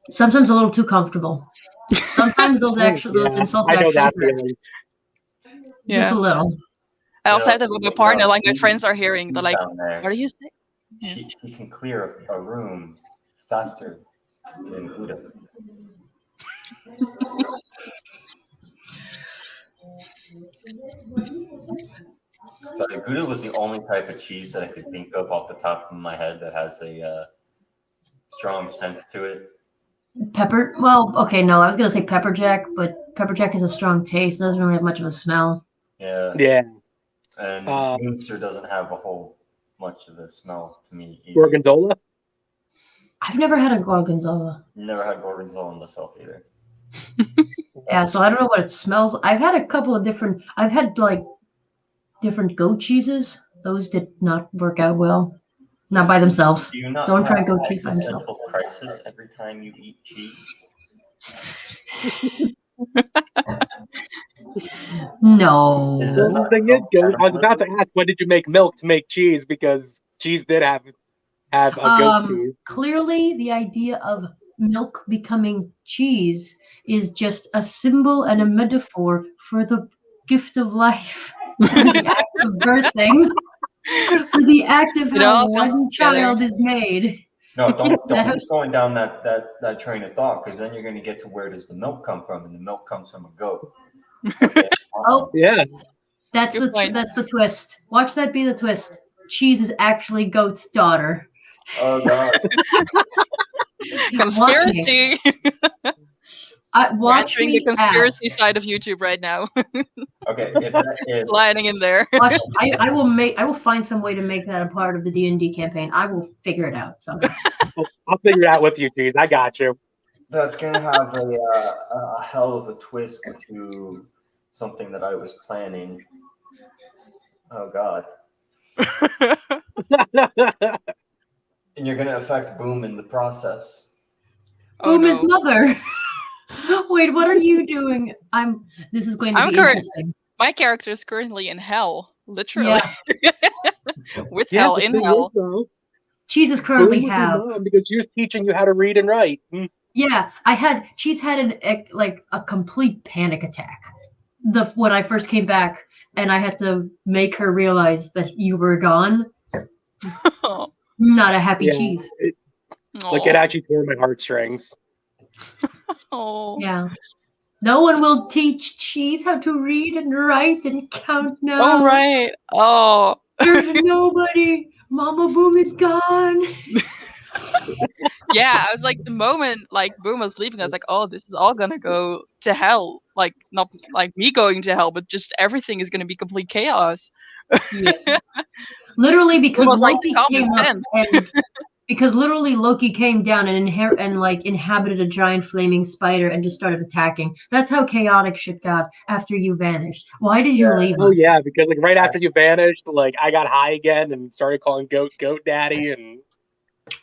S3: sometimes a little too comfortable. Sometimes those insults actually hurt. Just a little.
S4: I also had that with my partner, like my friends are hearing, they're like, what are you saying?
S1: She can clear a room faster than Gouda. So Gouda was the only type of cheese that I could think of off the top of my head that has a strong scent to it.
S3: Pepper? Well, okay, no, I was going to say pepper jack, but pepper jack has a strong taste. It doesn't really have much of a smell.
S1: Yeah.
S2: Yeah.
S1: And Munster doesn't have a whole much of a smell to me either.
S2: Gorgonzola?
S3: I've never had a gorgonzola.
S1: Never had gorgonzola myself either.
S3: Yeah, so I don't know what it smells. I've had a couple of different goat cheeses. Those did not work out well. Not by themselves.
S1: Do you not
S3: don't try goat cheese by themselves.
S1: Existential crisis every time you eat cheese?
S3: No.
S1: Is
S2: Well,
S1: it
S2: the
S1: not
S2: thing is,
S1: some
S2: goat, I was about to
S1: cannibalism?
S2: ask, when did you make milk to make cheese? Because cheese did have a goat cheese.
S3: Clearly, the idea of milk becoming cheese is just a symbol and a metaphor for the gift of life, for the act of birthing, for the act of
S4: It
S3: how
S4: all comes
S3: one
S4: together.
S3: child is made.
S1: No, don't
S3: That
S1: keep going down that train of thought, because then you're going to get to where does the milk come from, and the milk comes from a goat. Okay.
S3: Oh,
S2: Yeah.
S3: that's
S4: Good point.
S3: that's the twist. Watch that be the twist. Cheese is actually Goat's daughter.
S1: Oh God.
S3: Watch me.
S4: Conspiracy. We're
S3: Watch
S4: entering the
S3: me ask.
S4: conspiracy side of YouTube right now.
S1: Okay. If
S4: Sliding in there.
S3: Watch. I will find some way to make that a part of the D&D campaign. I will figure it out somehow.
S2: I'll figure it out with you, cheese. I got you.
S1: that's going to have a hell of a twist to something that I was planning. Oh God. And you're going to affect Boom in the process.
S4: Oh,
S3: Boom is
S4: no.
S3: mother. Wait, what are you doing? This is going to
S4: I'm
S3: be
S4: current-
S3: interesting.
S4: My character is currently in hell, literally.
S3: Yeah.
S4: With
S2: Yeah,
S4: hell
S2: the
S4: in
S2: thing
S4: hell.
S2: is, though,
S3: Cheese is
S2: Boom
S3: currently
S2: was your
S3: have.
S2: mom because she was teaching you how to read and write.
S3: Yeah, Cheese had a complete panic attack. When I first came back, and I had to make her realize that you were gone. Not a happy
S2: Yeah,
S3: Cheese.
S2: Like it actually tore my heartstrings.
S4: Oh.
S3: Yeah. No one will teach Cheese how to read and write and count now.
S4: Oh, right. Oh.
S3: There's nobody. Mama Boom is gone.
S4: Yeah, I was like, the moment like Boom was leaving, I was like, oh, this is all gonna go to hell. Like, not like me going to hell, but just everything is gonna be complete chaos.
S3: Yes. Literally, because
S4: Almost like
S3: Loki
S4: common
S3: came up
S4: sense.
S3: and because literally Loki came down and inhabited a giant flaming spider and just started attacking. That's how chaotic shit got after you vanished. Why did you leave
S2: Oh
S3: us?
S2: yeah, because like right after you vanished, like I got high again and started calling goat daddy and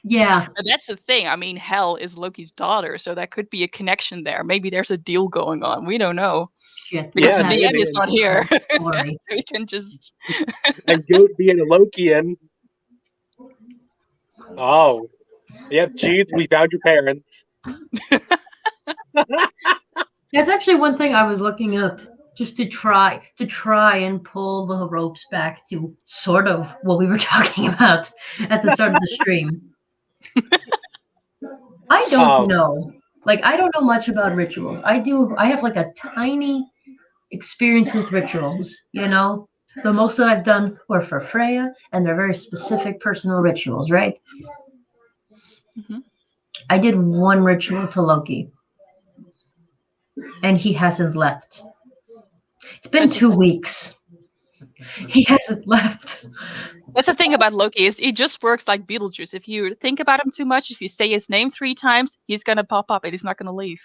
S3: Yeah.
S4: But that's the thing. I mean, Hel is Loki's daughter, so that could be a connection there. Maybe there's a deal going on. We don't know.
S3: Shit.
S4: Because
S2: Yeah,
S4: the
S2: maybe.
S4: DM is not here.
S3: Sorry.
S4: So we can just
S2: and goat being a Lokian. Oh. Yep, Cheese, we found your parents.
S3: That's actually one thing I was looking up just to try and pull the ropes back to sort of what we were talking about at the start of the stream. I don't know. Like, I don't know much about rituals. I have like a tiny experience with rituals, you know? The most that I've done were for Freya, and they're very specific personal rituals, right?
S4: Mhm.
S3: I did one ritual to Loki, and he hasn't left. It's been
S4: That's the
S3: 2
S4: thing.
S3: weeks. He hasn't left.
S4: That's the thing about Loki, is he just works like Beetlejuice. If you think about him too much, if you say his name 3 times, he's gonna pop up and he's not gonna leave.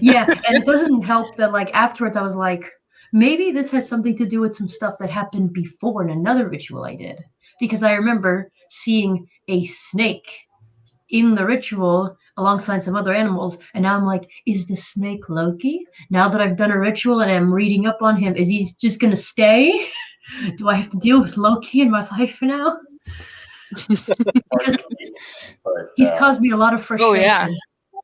S3: Yeah, and it doesn't help that like afterwards I was like, maybe this has something to do with some stuff that happened before in another ritual I did. Because I remember seeing a snake in the ritual alongside some other animals, and now I'm like, is the snake Loki? Now that I've done a ritual and I'm reading up on him, is he just gonna stay? Do I have to deal with Loki in my life now? Because he's caused me a lot of frustration.
S4: Oh yeah.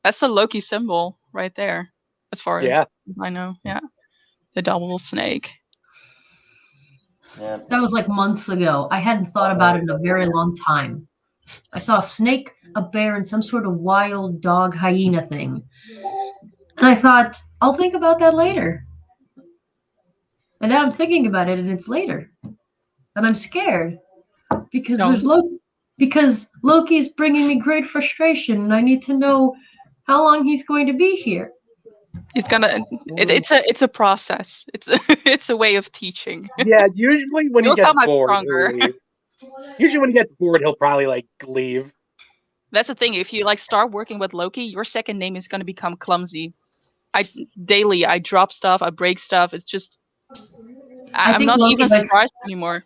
S4: That's the Loki symbol right there. As far as I know. Yeah. The double snake.
S1: Yeah.
S3: That was like months ago. I hadn't thought about it in a very long time. I saw a snake, a bear, and some sort of wild dog hyena thing. And I thought, I'll think about that later. And now I'm thinking about it, and it's later. And I'm scared. Because because Loki's bringing me great frustration, and I need to know how long he's going to be here.
S4: He's gonna. It's a process. It's a way of teaching.
S2: Yeah, usually when he
S4: He'll
S2: gets
S4: come out
S2: bored,
S4: stronger.
S2: he'll leave. Usually when he gets bored, he'll probably like leave.
S4: That's the thing. If you like start working with Loki, your second name is gonna become Clumsy. I drop stuff. I break stuff. It's just. I'm not
S3: Loki
S4: even surprised anymore.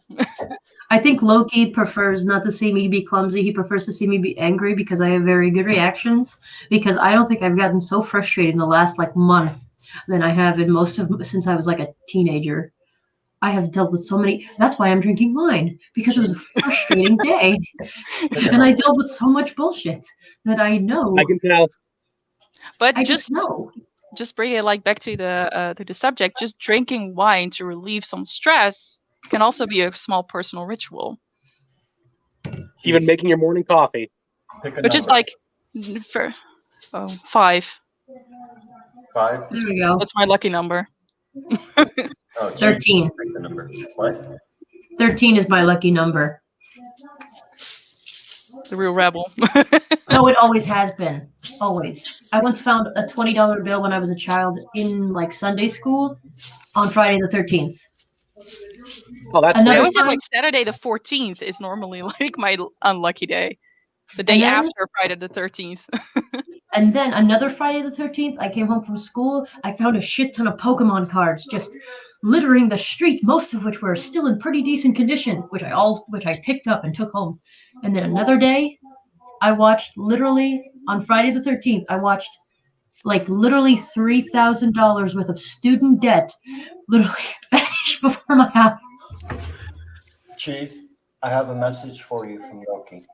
S3: I think Loki prefers not to see me be clumsy. He prefers to see me be angry because I have very good reactions. Because I don't think I've gotten so frustrated in the last like month than I have in most of since I was like a teenager. I have dealt with so many. That's why I'm drinking wine, because it was a frustrating day, and I dealt with so much bullshit that I know.
S2: I can tell.
S4: But
S3: I
S4: just
S3: just know.
S4: bring it like back to the subject. Just drinking wine to relieve some stress can also be a small personal ritual.
S2: Even making your morning coffee.
S1: Pick a
S4: But just
S1: number.
S4: like for 5.
S1: 5.
S3: There we go.
S4: That's my lucky number.
S1: Oh,
S3: 13.
S1: Pick the number. What?
S3: 13 is my lucky number.
S4: The real rebel.
S3: No, it always has been. Always. I once found a $20 bill when I was a child in like Sunday school on Friday the 13th.
S2: Oh, that's
S4: I
S3: Another
S4: always
S2: great.
S4: have
S3: time,
S4: like Saturday the 14th is normally like my unlucky day. The day
S3: And then-
S4: after Friday the 13th.
S3: and then another Friday the 13th, I came home from school. I found a shit ton of Pokemon cards just littering the street, most of which were still in pretty decent condition, which I picked up and took home. And then another day, I watched literally on Friday the 13th, I watched like literally $3,000 worth of student debt literally vanish before my eyes.
S1: Cheese, I have a message for you from Loki.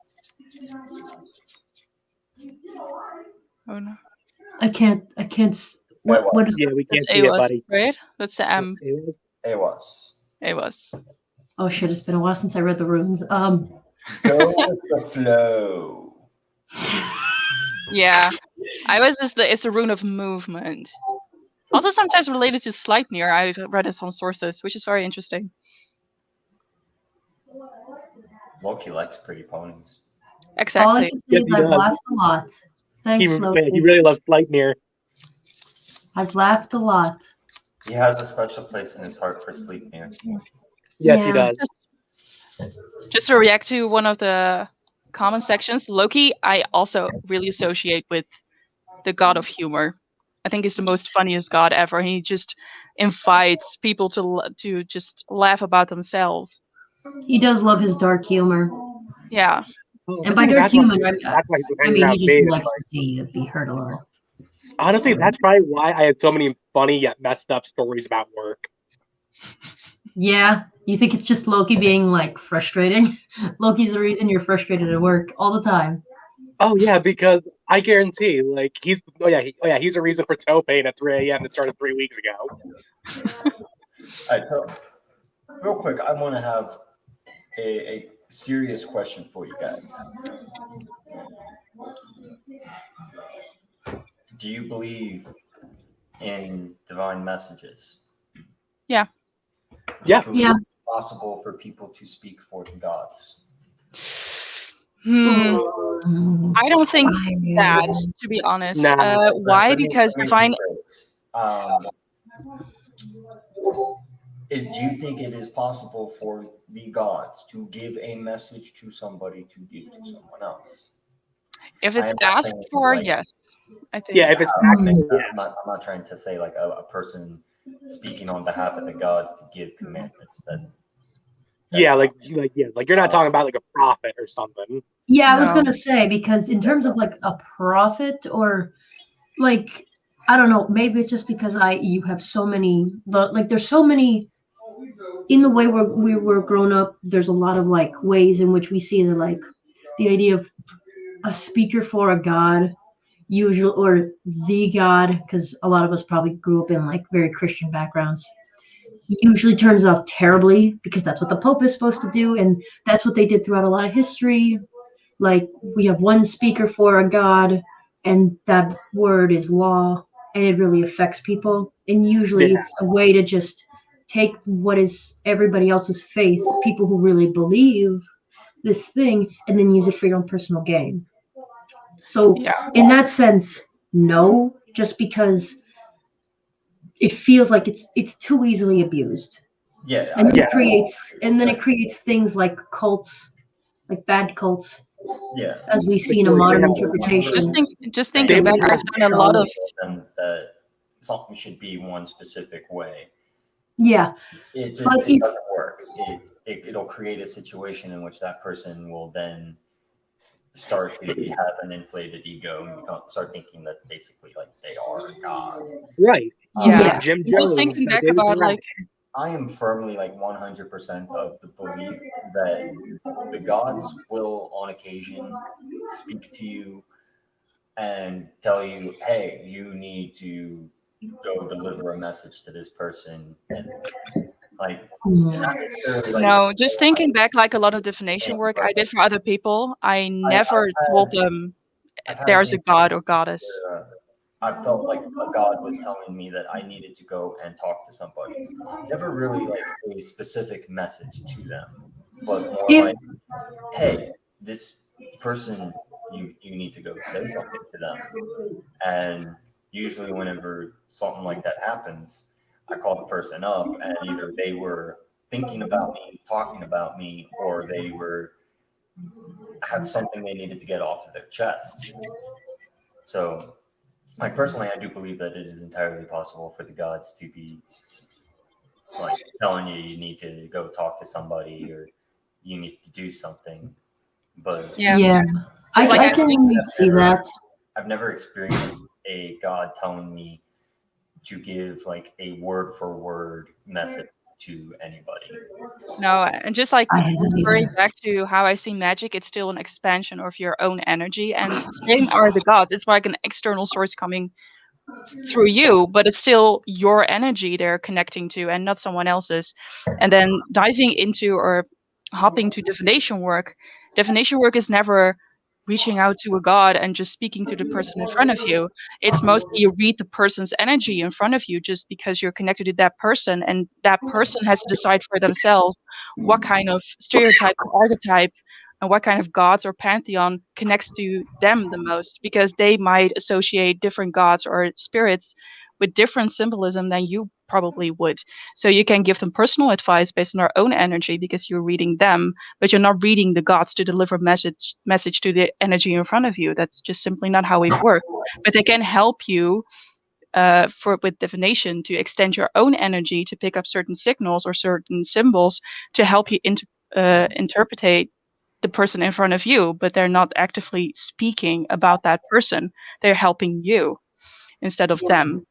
S4: Oh no.
S3: I can't. What is
S2: Yeah, we can't
S4: That's
S2: see it,
S4: AWAS,
S2: buddy.
S4: right? That's the M.
S1: Awas.
S4: AWAS.
S3: Oh shit! It's been a while since I read the runes.
S1: Go with the flow.
S4: Yeah. AWAS is it's a rune of movement. Also sometimes related to Sleipnir. I've read in some sources, which is very interesting.
S1: Loki likes pretty ponies.
S3: All I
S4: Exactly.
S3: can say
S2: Yes,
S3: is
S2: he
S3: I've
S2: does.
S3: laughed a lot. Thanks,
S2: He
S3: Loki.
S2: really loves Sleipnir.
S3: I've laughed a lot.
S1: He has a special place in his heart for Sleipnir.
S2: Yes, he
S3: Yeah.
S2: does.
S4: Just to react to one of the comment sections, Loki I also really associate with the god of humor. I think he's the most funniest god ever. He just invites people to just laugh about themselves.
S3: He does love his dark humor,
S4: Yeah.
S2: Oh,
S3: and
S2: I
S3: by
S2: think
S3: dark
S2: that's why-
S3: humor,
S2: that's why he's been
S3: I
S2: hanging
S3: mean
S2: out
S3: he
S2: with
S3: just
S2: me.
S3: likes to see you be hurt a little.
S2: Honestly, that's probably why I had so many funny yet messed up stories about work.
S3: Yeah, you think it's just Loki being like frustrating? Loki's the reason you're frustrated at work all the time.
S2: Oh yeah, because I guarantee, like he's he's a reason for toe pain at 3 a.m. that started 3 weeks ago.
S1: All right, so real quick, I want to have a serious question for you guys. Do you believe in divine messages?
S4: Yeah.
S1: Do you believe
S3: Yeah.
S1: it's possible for people to speak for the gods?
S4: I don't think that, to be honest.
S2: Nah.
S4: Why?
S1: Let me-
S4: Because
S1: let me
S4: divine.
S1: rephrase. Do you think it is possible for the gods to give a message to somebody to give to someone else?
S4: If
S1: I
S4: it's
S1: am not
S4: asked
S1: saying,
S4: for,
S1: like-
S4: yes. I think.
S2: Yeah, if it's
S1: I'm
S2: actually,
S1: not trying to say like a person speaking on behalf of the gods to give commandments.
S2: like you're not talking about like a prophet or something.
S3: Yeah, I was
S4: No.
S3: gonna say, because in terms of like a prophet or like I don't know, maybe it's just because you have so many like there's so many in the way we were grown up. There's a lot of like ways in which we see the idea of a speaker for a god, usual or the god, because a lot of us probably grew up in like very Christian backgrounds. Usually turns off terribly because that's what the Pope is supposed to do, and that's what they did throughout a lot of history. Like we have one speaker for a god, and that word is law, and it really affects people. And usually
S2: Yeah.
S3: it's a way to just take what is everybody else's faith, people who really believe this thing, and then use it for your own personal gain. So
S4: Yeah.
S3: in that sense, no, just because it feels like it's too easily abused.
S1: Yeah,
S3: And then
S2: Yeah.
S3: it creates things like cults, like bad cults,
S1: yeah.
S3: as we see in a
S2: Well,
S3: modern
S2: yeah.
S3: interpretation.
S4: Just think of that. I've done a lot of.
S1: Then that something should be one specific way.
S3: Yeah.
S1: It just
S3: But
S1: it doesn't work. It'll create a situation in which that person will then start to have an inflated ego and start thinking that basically like they are a god.
S2: Right.
S3: Yeah.
S2: Jim
S4: Just
S2: Jones.
S4: thinking
S2: that
S4: back
S2: is
S4: about
S2: right.
S4: like
S1: I am firmly like 100% of the belief that the gods will on occasion speak to you and tell you, hey, you need to go deliver a message to this person. And like,
S3: Mm.
S1: not necessarily like,
S4: no, just thinking back like a lot of divination work I did for other people, I never told them
S1: I've had
S4: there's a
S1: things
S4: god or goddess.
S1: where, I felt like a god was telling me that I needed to go and talk to somebody. Never really like a specific message to them, but more
S3: Yeah.
S1: like, hey, this person, you need to go say something to them. And usually, whenever something like that happens, I call the person up, and either they were thinking about me, talking about me, or they had something they needed to get off of their chest. So, like personally, I do believe that it is entirely possible for the gods to be like telling you need to go talk to somebody or you need to do something. But
S4: Yeah.
S3: Yeah.
S4: It's like
S3: I
S4: I
S3: can
S4: think
S3: see that.
S1: I've never experienced a god telling me to give like a word for word message to anybody.
S4: no, and just like
S3: I haven't
S4: referring
S3: either.
S4: back to how I see magic, it's still an expansion of your own energy, and same are the gods. It's like an external source coming through you, but it's still your energy they're connecting to and not someone else's. And then diving into or hopping to divination work is never reaching out to a god and just speaking to the person in front of you. It's mostly you read the person's energy in front of you just because you're connected to that person, and that person has to decide for themselves what kind of stereotype or archetype and what kind of gods or pantheon connects to them the most, because they might associate different gods or spirits with different symbolism than you probably would. So you can give them personal advice based on their own energy because you're reading them, but you're not reading the gods to deliver message to the energy in front of you. That's just simply not how it works. But they can help you with divination to extend your own energy to pick up certain signals or certain symbols to help you interpretate the person in front of you, but they're not actively speaking about that person. They're helping you instead of them.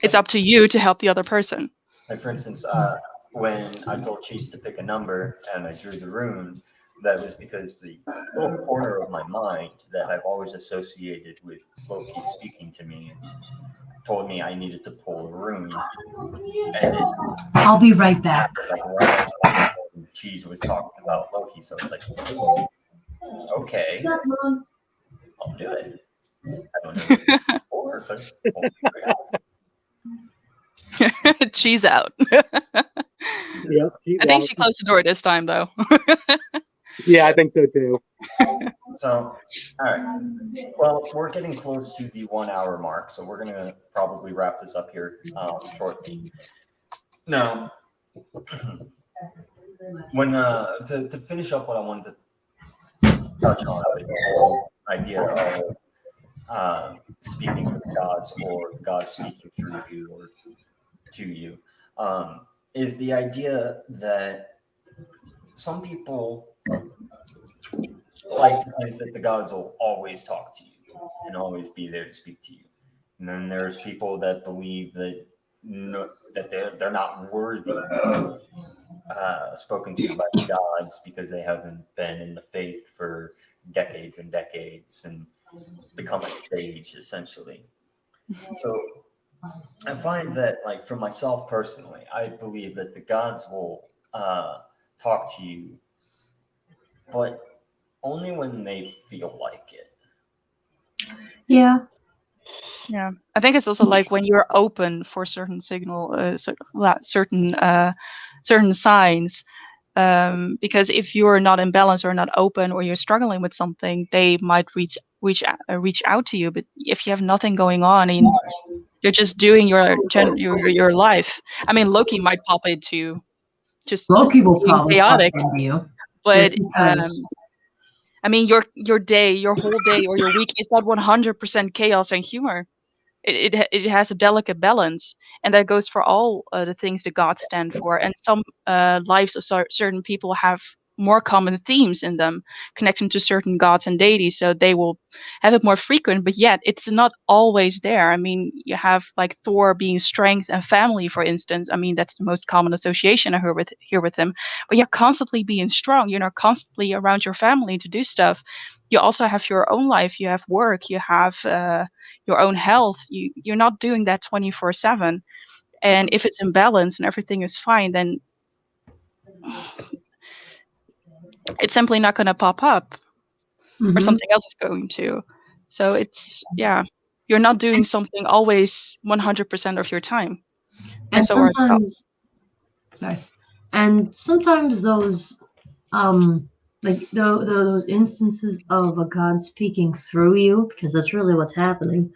S4: It's up to you to help the other person.
S1: Like for instance, when I told Chase to pick a number and I drew the rune, that was because the little corner of my mind that I've always associated with Loki speaking to me told me I needed to pull a rune. And it
S3: I'll be right back.
S1: happened like right when Cheese was talking about Loki, so it's like, okay, I'll do it. I don't know what it's for, but we'll figure it out.
S4: She's out.
S2: Yep, she's
S4: I think
S2: out.
S4: she closed the door this time, though.
S2: Yeah, I think so too.
S1: So, all right. Well, we're getting close to the 1 hour mark, so we're going to probably wrap this up here shortly. Now, when to finish up what I wanted to touch on, the whole idea of speaking with gods or God speaking through you or to you, is the idea that some people like to think that the gods will always talk to you and always be there to speak to you. And then there's people that believe that that they're not worthy spoken to by the gods because they haven't been in the faith for decades and decades and become a sage essentially. So I find that, like, for myself personally, I believe that the gods will talk to you, but only when they feel like it.
S3: Yeah.
S4: Yeah, I think it's also like when you're open for certain certain signs. Because if you're not in balance or not open or you're struggling with something, they might reach out to you. But if you have nothing going on and you're just doing your life, I mean, Loki might pop into just
S3: Loki will
S4: being
S3: probably pop
S4: chaotic,
S3: into you
S4: but
S3: just because.
S4: I mean, your day, your whole day or your week is not 100% chaos and humor. It has a delicate balance, and that goes for all the things the gods stand for. And some lives of certain people have more common themes in them, connecting to certain gods and deities, so they will have it more frequent, but yet it's not always there. I mean, you have like Thor being strength and family, for instance. I mean, that's the most common association I hear with him. But you're constantly being strong, you're not constantly around your family to do stuff. You also have your own life, you have work, you have your own health. You're not doing that 24/7. And if it's in balance and everything is fine, then it's simply not going to pop up, or
S3: Mhm.
S4: something else is going to. So it's, yeah, you're not doing something always 100% of your time.
S3: And
S4: so are
S3: sometimes, sorry, and sometimes those like those instances of a god speaking through you, because that's really what's happening.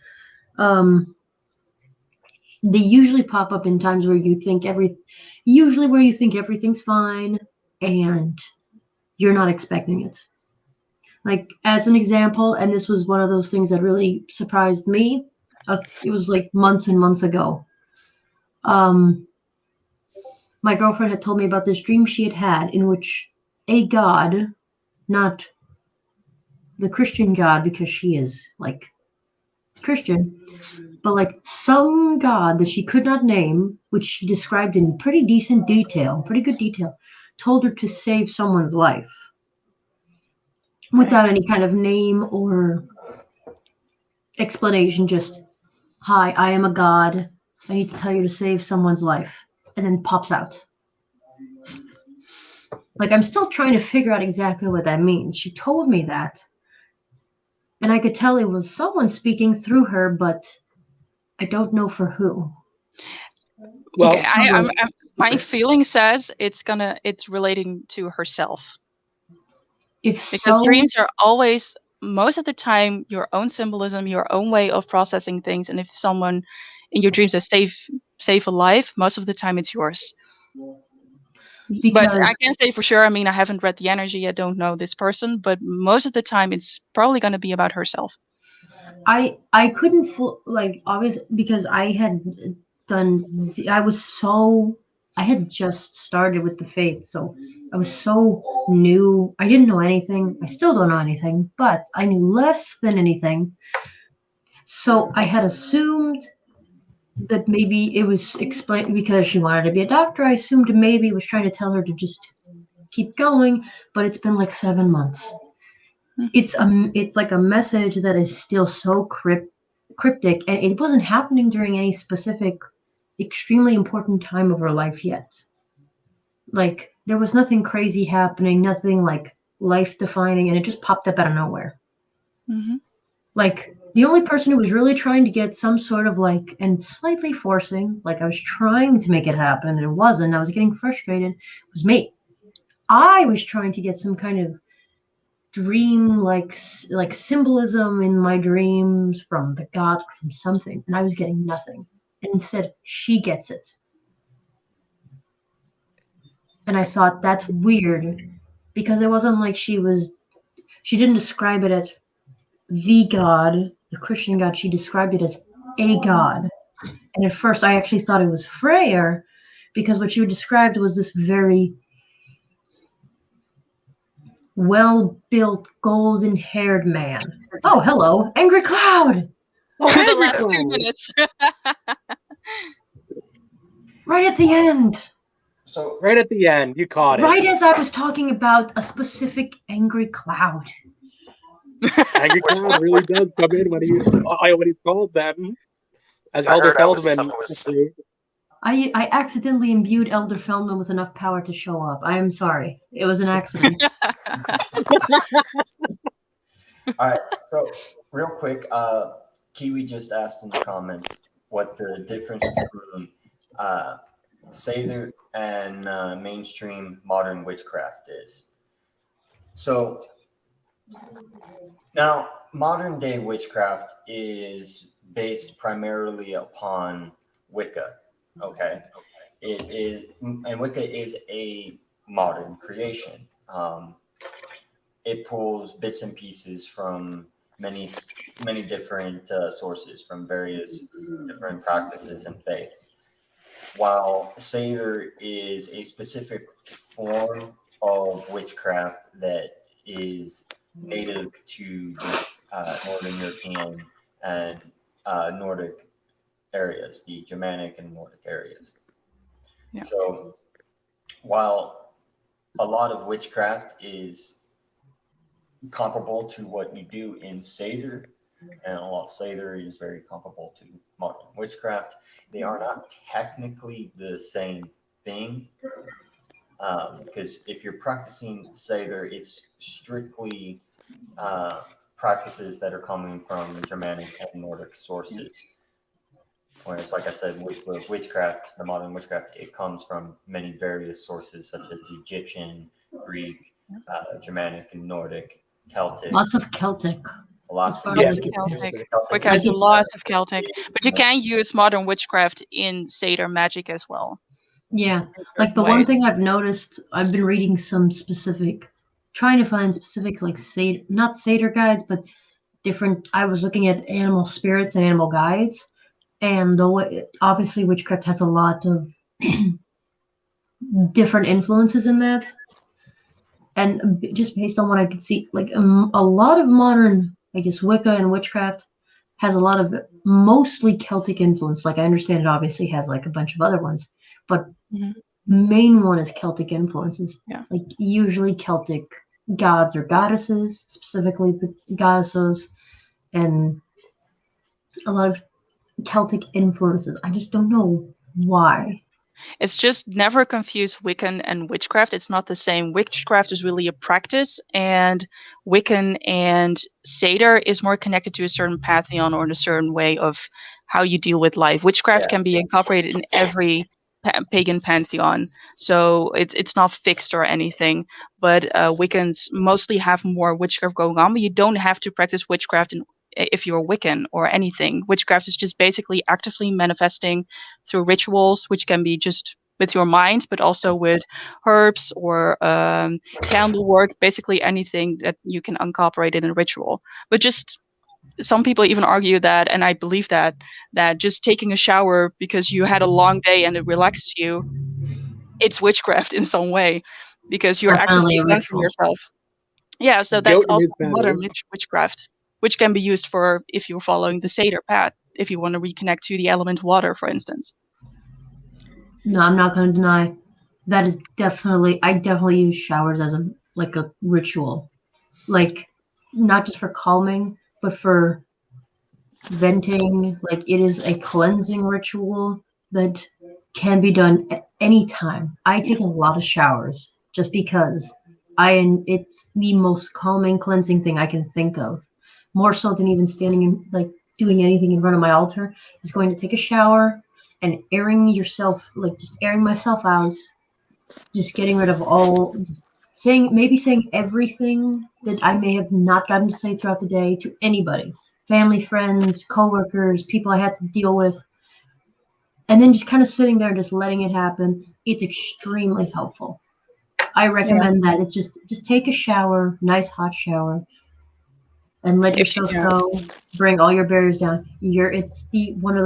S3: They usually pop up in times where you think everything's fine, and you're not expecting it. Like, as an example, and this was one of those things that really surprised me. It was like months and months ago. My girlfriend had told me about this dream she had had in which a god, not the Christian God, because she is like Christian, but like some god that she could not name, which she described in pretty good detail, told her to save someone's life without any kind of name or explanation. Just, hi, I am a god. I need to tell you to save someone's life. And then pops out. Like, I'm still trying to figure out exactly what that means. She told me that. And I could tell it was someone speaking through her, but I don't know for who.
S2: Well,
S3: It's still
S4: my feeling says it's relating to herself,
S3: if
S4: because
S3: so,
S4: dreams are always, most of the time, your own symbolism, your own way of processing things. And if someone in your dreams has save a life, most of the time it's yours. But I
S3: because
S4: can't say for sure. I mean, I haven't read the energy, I don't know this person, but most of the time it's probably going to be about herself.
S3: I couldn't like, obviously, because I had done I had just started with the faith, so I was so new. I didn't know anything. I still don't know anything, but I knew less than anything. So I had assumed that maybe it was explained because she wanted to be a doctor. I assumed maybe it was trying to tell her to just keep going, but it's been like 7 months. It's like a message that is still so cryptic, and it wasn't happening during any specific extremely important time of her life yet. Like, there was nothing crazy happening, nothing like life defining, and it just popped up out of nowhere.
S4: Mm-hmm.
S3: Like, the only person who was really trying to get some sort of like, and slightly forcing, like I was trying to make it happen and it wasn't, I was getting frustrated, was me. I was trying to get some kind of dream like symbolism in my dreams from the gods or from something, and I was getting nothing. And instead, she gets it. And I thought, that's weird, because it wasn't like she didn't describe it as the god, the Christian god. She described it as a god. And at first, I actually thought it was Freyr, because what you described was this very well-built, golden-haired man. Oh, hello, Angry Cloud!
S2: oh,
S4: The
S2: Angry
S4: last 2
S2: Cloud!
S4: minutes.
S3: Right at the end.
S1: So
S2: Right at the end, you caught it.
S3: Right as I was talking about a specific Angry Cloud.
S2: Angry Cloud really does come in when he's called them, as
S5: I
S2: Elder
S5: heard I was
S2: Feldman approved.
S3: I accidentally imbued Elder Feldman with enough power to show up. I am sorry. It was an accident.
S1: all right. So real quick, Kiwi just asked in the comments what the difference between Sather and mainstream modern witchcraft is. So now, modern day witchcraft is based primarily upon Wicca. Okay, it is, and Wicca is a modern creation. It pulls bits and pieces from many different sources, from various different practices and faiths. While Sather is a specific form of witchcraft that is native to the Northern European and Nordic areas, the Germanic and Nordic areas.
S4: Yeah.
S1: So while a lot of witchcraft is comparable to what you do in Seder, and a lot of Seder is very comparable to modern witchcraft, they are not technically the same thing. Because if you're practicing Seder, it's strictly practices that are coming from Germanic and Nordic sources. Whereas, like I said, with witchcraft, the modern witchcraft, it comes from many various sources such as Egyptian, Greek, Germanic, and Nordic, Celtic.
S3: Lots of Celtic.
S1: Lots
S3: As far
S2: Yeah.
S3: as I can
S4: Celtic.
S3: tell.
S4: Wicca
S3: Like
S4: has a
S3: it's-
S4: lot of Celtic, but you can use modern witchcraft in Seder magic as well.
S3: Yeah, like the one thing I've noticed, I've been reading some specific, trying to find specific like Seder, not Seder guides, but different. I was looking at animal spirits and animal guides, and the way, obviously witchcraft has a lot of different influences in that, and just based on what I could see, like a lot of modern, I guess, Wicca and witchcraft has a lot of mostly Celtic influence. Like I understand it obviously has like a bunch of other ones, but
S4: Mhm.
S3: main one is Celtic influences.
S4: Yeah.
S3: Like usually Celtic gods or goddesses, specifically the goddesses, and a lot of Celtic influences. I just don't know why.
S4: It's just never confuse Wiccan and witchcraft. It's not the same. Witchcraft is really a practice, and Wiccan and Seder is more connected to a certain pantheon or in a certain way of how you deal with life. Witchcraft
S1: Yeah.
S4: can be incorporated in every pagan pantheon, so it's not fixed or anything. But Wiccans mostly have more witchcraft going on, but you don't have to practice witchcraft if you're Wiccan or anything. Witchcraft is just basically actively manifesting through rituals, which can be just with your mind, but also with herbs or candle work, basically anything that you can incorporate in a ritual. But just some people even argue that, and I believe that just taking a shower because you had a long day and it relaxes you, it's witchcraft in some way because you're
S3: Definitely
S4: actively
S3: a
S4: cleansing
S3: ritual.
S4: yourself. Yeah, so that's
S2: Goat
S4: also
S2: is better.
S4: modern witchcraft, which can be used for if you're following the Seder path, if you want to reconnect to the element water, for instance.
S3: No, I'm not going to deny that is definitely. I definitely use showers as a ritual, like not just for calming, but for venting. Like it is a cleansing ritual that can be done at any time. I take a lot of showers just because it's the most calming, cleansing thing I can think of. More so than even standing in like doing anything in front of my altar is going to take a shower and airing yourself, like just airing myself out, just getting rid of all, just saying everything that I may have not gotten to say throughout the day to anybody, family, friends, coworkers, people I had to deal with, and then just kind of sitting there and just letting it happen. It's extremely helpful. I recommend that. It's just take a shower, nice hot shower, and let yourself go. Bring all your barriers down. It's one of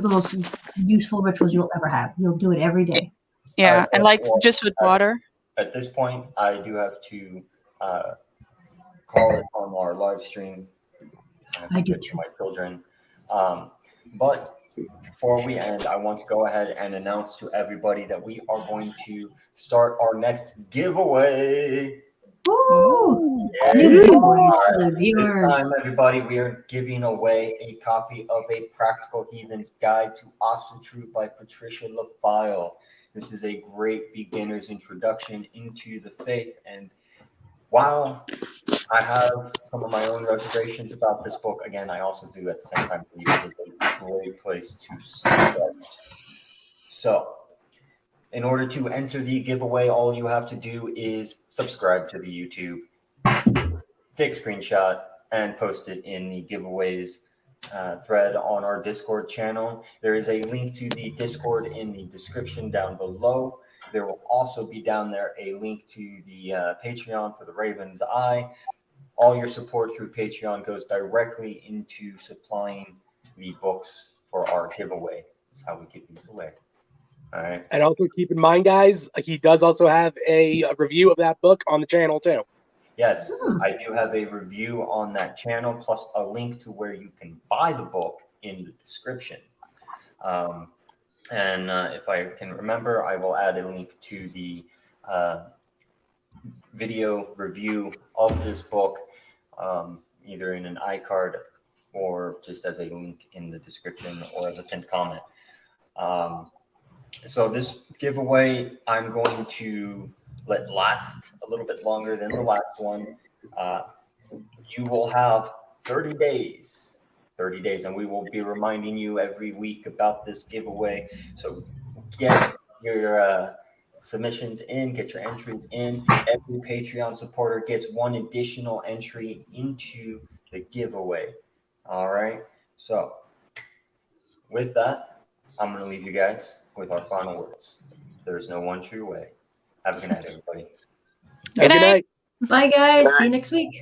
S3: the most useful rituals you'll ever have. You'll do it every day.
S4: Yeah, and like just with water.
S1: At this point, I do have to call it on our live stream.
S3: I do
S1: to
S3: too.
S1: my children. But before we end, I want to go ahead and announce to everybody that we are going to start our next giveaway.
S3: Woo!
S1: Yeah.
S3: New giveaways for the
S1: This
S3: viewers.
S1: time, everybody, we are giving away a copy of A Practical Heathen's Guide to Ostrich by Patricia LaFile. This is a great beginner's introduction into the faith. And while I have some of my own reservations about this book, again, I also do at the same time believe it is a great place to start. So, in order to enter the giveaway, all you have to do is subscribe to the YouTube, take a screenshot, and post it in the giveaways thread on our Discord channel. There is a link to the Discord in the description down below. There will also be down there a link to the Patreon for the Raven's Eye. All your support through Patreon goes directly into supplying the books for our giveaway. That's how we give these away. All right.
S2: And also keep in mind, guys, he does also have a review of that book on the channel too.
S1: Yes,
S3: Hmm.
S1: I do have a review on that channel, plus a link to where you can buy the book in the description. And if I can remember, I will add a link to the video review of this book, either in an iCard or just as a link in the description or as a pinned comment. So this giveaway, I'm going to let last a little bit longer than the last one. You will have 30 days, and we will be reminding you every week about this giveaway. So get your submissions in, get your entries in. Every Patreon supporter gets one additional entry into the giveaway. All right. So with that, I'm going to leave you guys with our final words. There's no one true way. Have a good night, everybody.
S2: Have a good
S4: night.
S2: night.
S3: Bye, guys. See you next week.